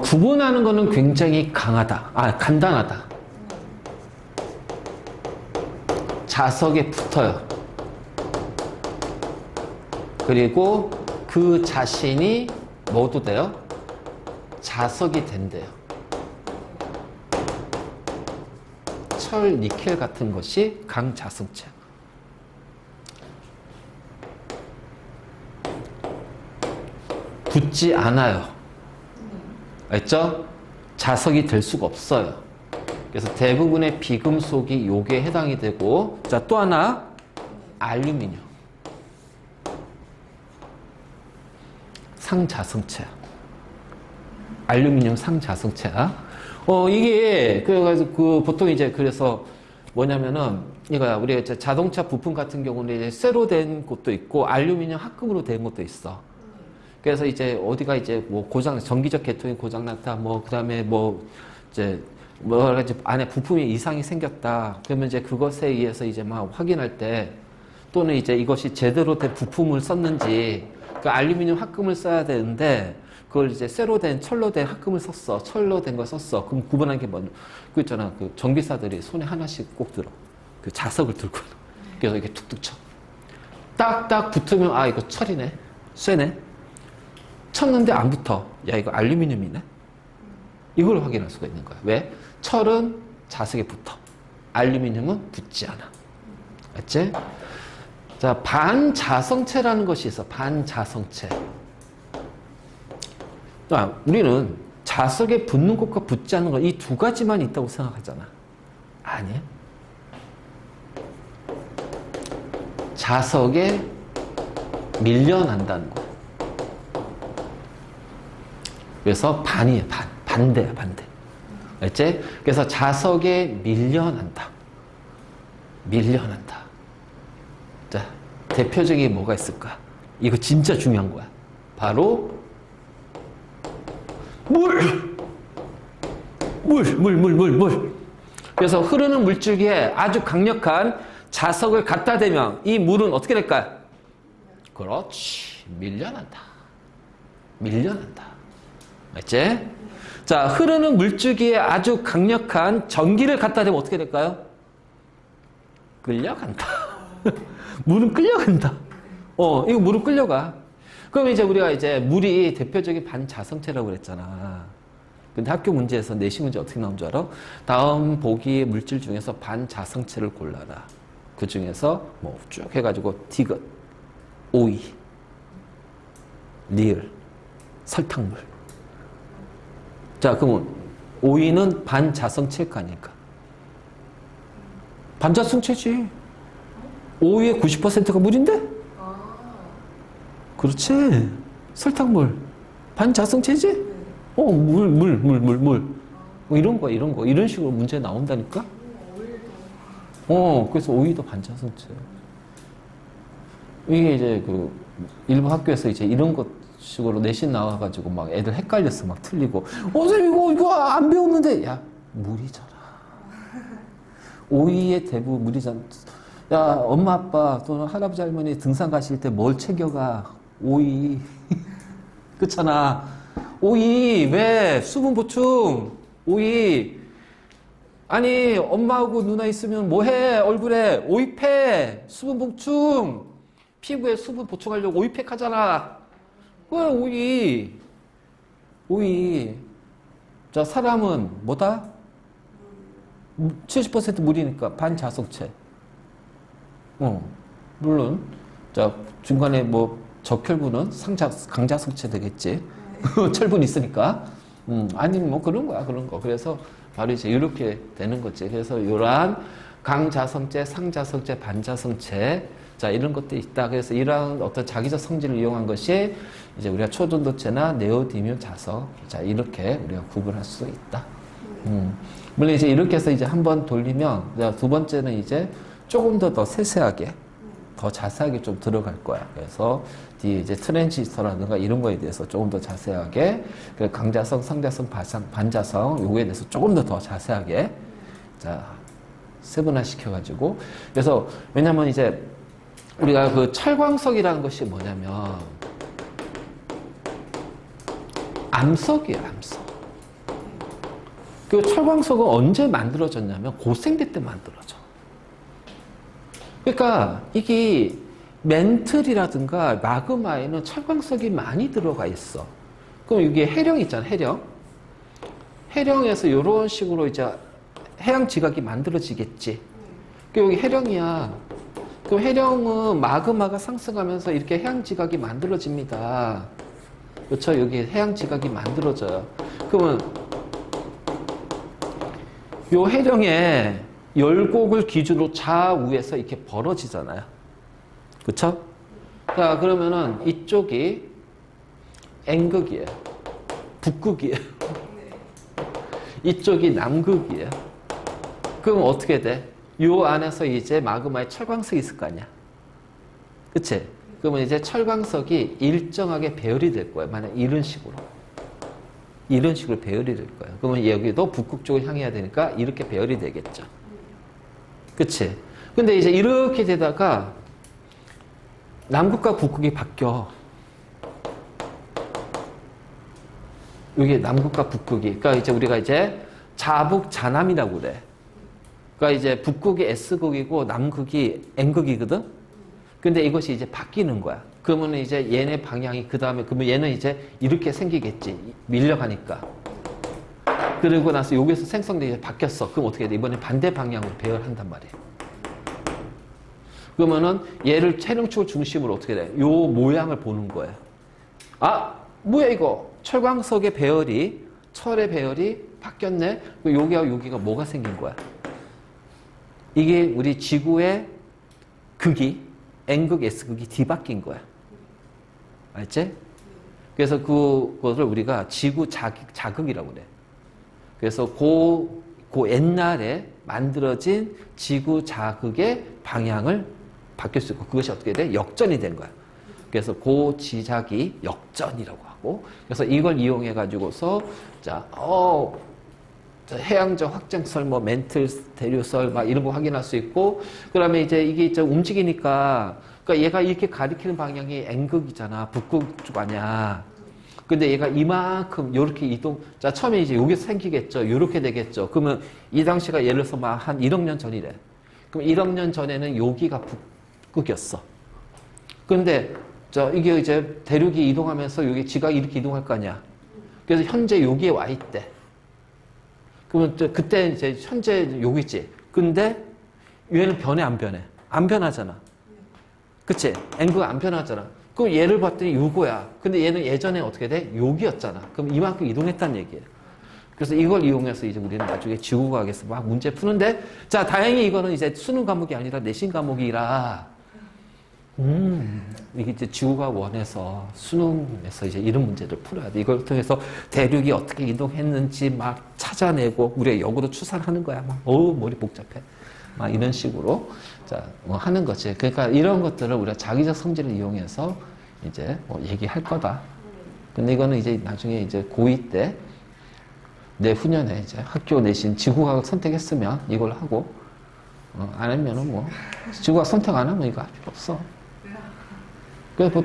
구분하는 거는 굉장히 간단하다. 자석에 붙어요. 그리고 그 자신이 뭐도 돼요? 자석이 된대요. 철, 니켈 같은 것이 강자성체. 붙지 않아요. 알죠? 자석이 될 수가 없어요. 그래서 대부분의 비금속이 요게 해당이 되고, 자, 또 하나, 알루미늄. 상자성체야. 알루미늄 상자성체야. 이게, 그래가지고, 보통 이제, 그래서 뭐냐면은, 이거야, 우리가 이제 자동차 부품 같은 경우는 이제 쇠로 된 것도 있고, 알루미늄 합금으로 된 것도 있어. 그래서 이제, 어디가 이제, 뭐, 전기적 계통이 고장났다, 뭐, 그 다음에 뭐, 이제, 뭐, 안에 부품에 이상이 생겼다. 그러면 이제 그것에 의해서 이제 막 확인할 때, 또는 이제 이것이 제대로 된 부품을 썼는지, 그 알루미늄 합금을 써야 되는데, 그걸 이제 쇠로 된, 철로 된 합금을 썼어. 철로 된 거 썼어. 그럼 구분하는 게 뭐, 그 있잖아. 그 전기사들이 손에 하나씩 꼭 들어. 그 자석을 들고. 그래서 이렇게 툭툭 쳐. 딱딱 붙으면, 아, 이거 철이네. 쇠네. 쳤는데 안 붙어. 야, 이거 알루미늄이네. 이걸 확인할 수가 있는 거야. 왜? 철은 자석에 붙어. 알루미늄은 붙지 않아. 알지? 자, 반자성체라는 것이 있어. 반자성체. 우리는 자석에 붙는 것과 붙지 않는 것, 이 두 가지만 있다고 생각하잖아. 아니야. 자석에 밀려난다는 거야. 그래서 반이에요, 반대야, 반대. 알지? 그래서 자석에 밀려난다. 밀려난다. 자, 대표적인 뭐가 있을까? 이거 진짜 중요한 거야. 바로 물! 그래서 흐르는 물줄기에 아주 강력한 자석을 갖다 대면 이 물은 어떻게 될까요? 그렇지. 밀려난다. 밀려난다. 맞지? 자, 흐르는 물줄기에 아주 강력한 전기를 갖다 대면 어떻게 될까요? 끌려간다. 물은 끌려간다. 이거 물은 끌려가. 그럼 이제 우리가 이제 물이 대표적인 반자성체라고 그랬잖아. 근데 학교 문제에서 내신 문제 어떻게 나온 줄 알아? 다음 보기의 물질 중에서 반자성체를 골라라. 그 중에서 뭐 쭉 해가지고 디귿, 오이, 리을, 설탕물. 자, 그러면 오이는 반자성체일까 아닐까? 반자성체지. 오이의 90%가 물인데? 그렇지. 설탕물. 반자성체지? 물. 이런 거. 이런 식으로 문제 나온다니까? 그래서 오이도 반자성체. 이게 이제 일부 학교에서 이제 이런 것 식으로 내신 나와가지고 막 애들 헷갈렸어. 막 틀리고. 선생님, 이거 안 배웠는데. 야, 물이잖아. 오이의 대부분 물이잖아. 야, 엄마, 아빠 또는 할아버지, 할머니 등산 가실 때 뭘 챙겨가? 오이. 그렇잖아. 오이, 왜? 수분 보충. 오이. 아니, 엄마하고 누나 있으면 뭐 해? 얼굴에 오이팩. 수분 보충. 피부에 수분 보충하려고 오이팩 하잖아. 그래, 오이. 오이. 자, 사람은 뭐다? 70% 물이니까 반자성체. 물론, 자, 중간에 뭐 적혈분은 강자성체 되겠지. 철분 있으니까. 아니면 뭐 그런 거야, 그런 거. 그래서 바로 이제 이렇게 되는 거지. 그래서 이러한 강자성체, 상자성체, 반자성체, 자, 이런 것들이 있다. 그래서 이러한 어떤 자기적 성질을 이용한 것이 이제 우리가 초전도체나 네오디뮴 자석, 자, 이렇게 우리가 구분할 수 있다. 물론 이제 이렇게 해서 이제 한번 돌리면, 두 번째는 이제 조금 더 세세하게, 더 자세하게 좀 들어갈 거야. 그래서 뒤에 이제 트랜지스터라든가 이런 거에 대해서 조금 더 자세하게, 강자성, 상자성, 반자성, 요거에 대해서 조금 더 자세하게, 자, 세분화 시켜가지고. 그래서, 왜냐면 이제 우리가 그 철광석이라는 것이 뭐냐면, 암석이에요, 암석. 그 철광석은 언제 만들어졌냐면, 고생대 때 만들어져. 그러니까 이게 멘틀이라든가 마그마에는 철광석이 많이 들어가 있어. 그럼 이게 해령 있잖아, 해령. 해령에서 이런 식으로 이제 해양 지각이 만들어지겠지. 여기 해령이야. 그럼 해령은 마그마가 상승하면서 이렇게 해양 지각이 만들어집니다. 그렇죠? 여기 해양 지각이 만들어져요. 그러면 요 해령에 열곡을 기준으로 좌우에서 이렇게 벌어지잖아요. 그쵸? 자, 그러면은 이쪽이 N극이에요. 북극이에요. 이쪽이 남극이에요. 그럼 어떻게 돼? 요 안에서 이제 마그마에 철광석이 있을 거 아니야. 그치? 그러면 이제 철광석이 일정하게 배열이 될 거예요. 만약 이런 식으로. 이런 식으로 배열이 될 거예요. 그러면 여기도 북극 쪽을 향해야 되니까 이렇게 배열이 되겠죠. 그치? 근데 이제 이렇게 되다가 남극과 북극이 바뀌어. 이게 남극과 북극이. 그러니까 이제 우리가 이제 자북 자남이라고 그래. 그러니까 이제 북극이 S극이고 남극이 N극이거든? 근데 이것이 이제 바뀌는 거야. 그러면 이제 얘네 방향이 그 다음에, 그러면 얘는 이제 이렇게 생기겠지. 밀려가니까. 그러고 나서 여기서 생성되게 바뀌었어. 그럼 어떻게 돼? 이번에 반대 방향으로 배열한단 말이에요. 그러면은 얘를 체력축을 중심으로 어떻게 돼? 요 모양을 보는 거예요. 아, 뭐야 이거? 철광석의 배열이, 철의 배열이 바뀌었네? 여기와 여기가 뭐가 생긴 거야? 이게 우리 지구의 극이, N극, S극이 뒤바뀐 거야. 알지? 그래서 그것을 우리가 지구 자극이라고 그래. 그래서 그 옛날에 만들어진 지구 자극의 방향을 바뀔 수 있고, 그것이 어떻게 돼? 역전이 된 거야. 그래서 그 지작이 역전이라고 하고, 그래서 이걸 이용해 가지고서 자, 해양적 확장설, 뭐 멘틀, 대류설, 막 이런 거 확인할 수 있고, 그다음에 이제 이게 좀 움직이니까, 그러니까 얘가 이렇게 가리키는 방향이 N극이잖아, 북극 쪽 아니야. 근데 얘가 이만큼 요렇게 이동, 자, 처음에 이제 여기서 생기겠죠. 요렇게 되겠죠. 그러면 이 당시가 예를 들어서 막 한 1억 년 전이래. 그럼 1억 년 전에는 여기가 북극이었어. 근데 이게 이제 대륙이 이동하면서 여기 지각이 이렇게 이동할 거 아니야. 그래서 현재 여기에 와 있대. 그러면 그때 이제 현재 여기지. 근데 얘는 변해 안 변해? 안 변하잖아. 그치? 앵그가 안 변하잖아. 그럼 얘를 봤더니 요거야. 근데 얘는 예전에 어떻게 돼? 여기였잖아. 그럼 이만큼 이동했다는 얘기예요. 그래서 이걸 이용해서 이제 우리는 나중에 지구과학에서 막 문제 푸는데, 자, 다행히 이거는 이제 수능 과목이 아니라 내신 과목이라, 이게 이제 지구과학 원에서 수능에서 이제 이런 문제를 풀어야 돼. 이걸 통해서 대륙이 어떻게 이동했는지 막 찾아내고, 우리가 역으로 추산을 하는 거야. 막, 어우, 머리 복잡해. 막 이런 식으로, 자, 뭐 하는 거지. 그러니까 이런 것들을 우리가 자기적 성질을 이용해서 이제 뭐 얘기할 거다. 근데 이거는 이제 나중에 이제 고2 때, 내후년에 이제 학교 내신 지구과학 선택했으면 이걸 하고, 안 하면은 뭐, 지구과학 선택 안 하면 이거 할 필요 없어. 그래서 보통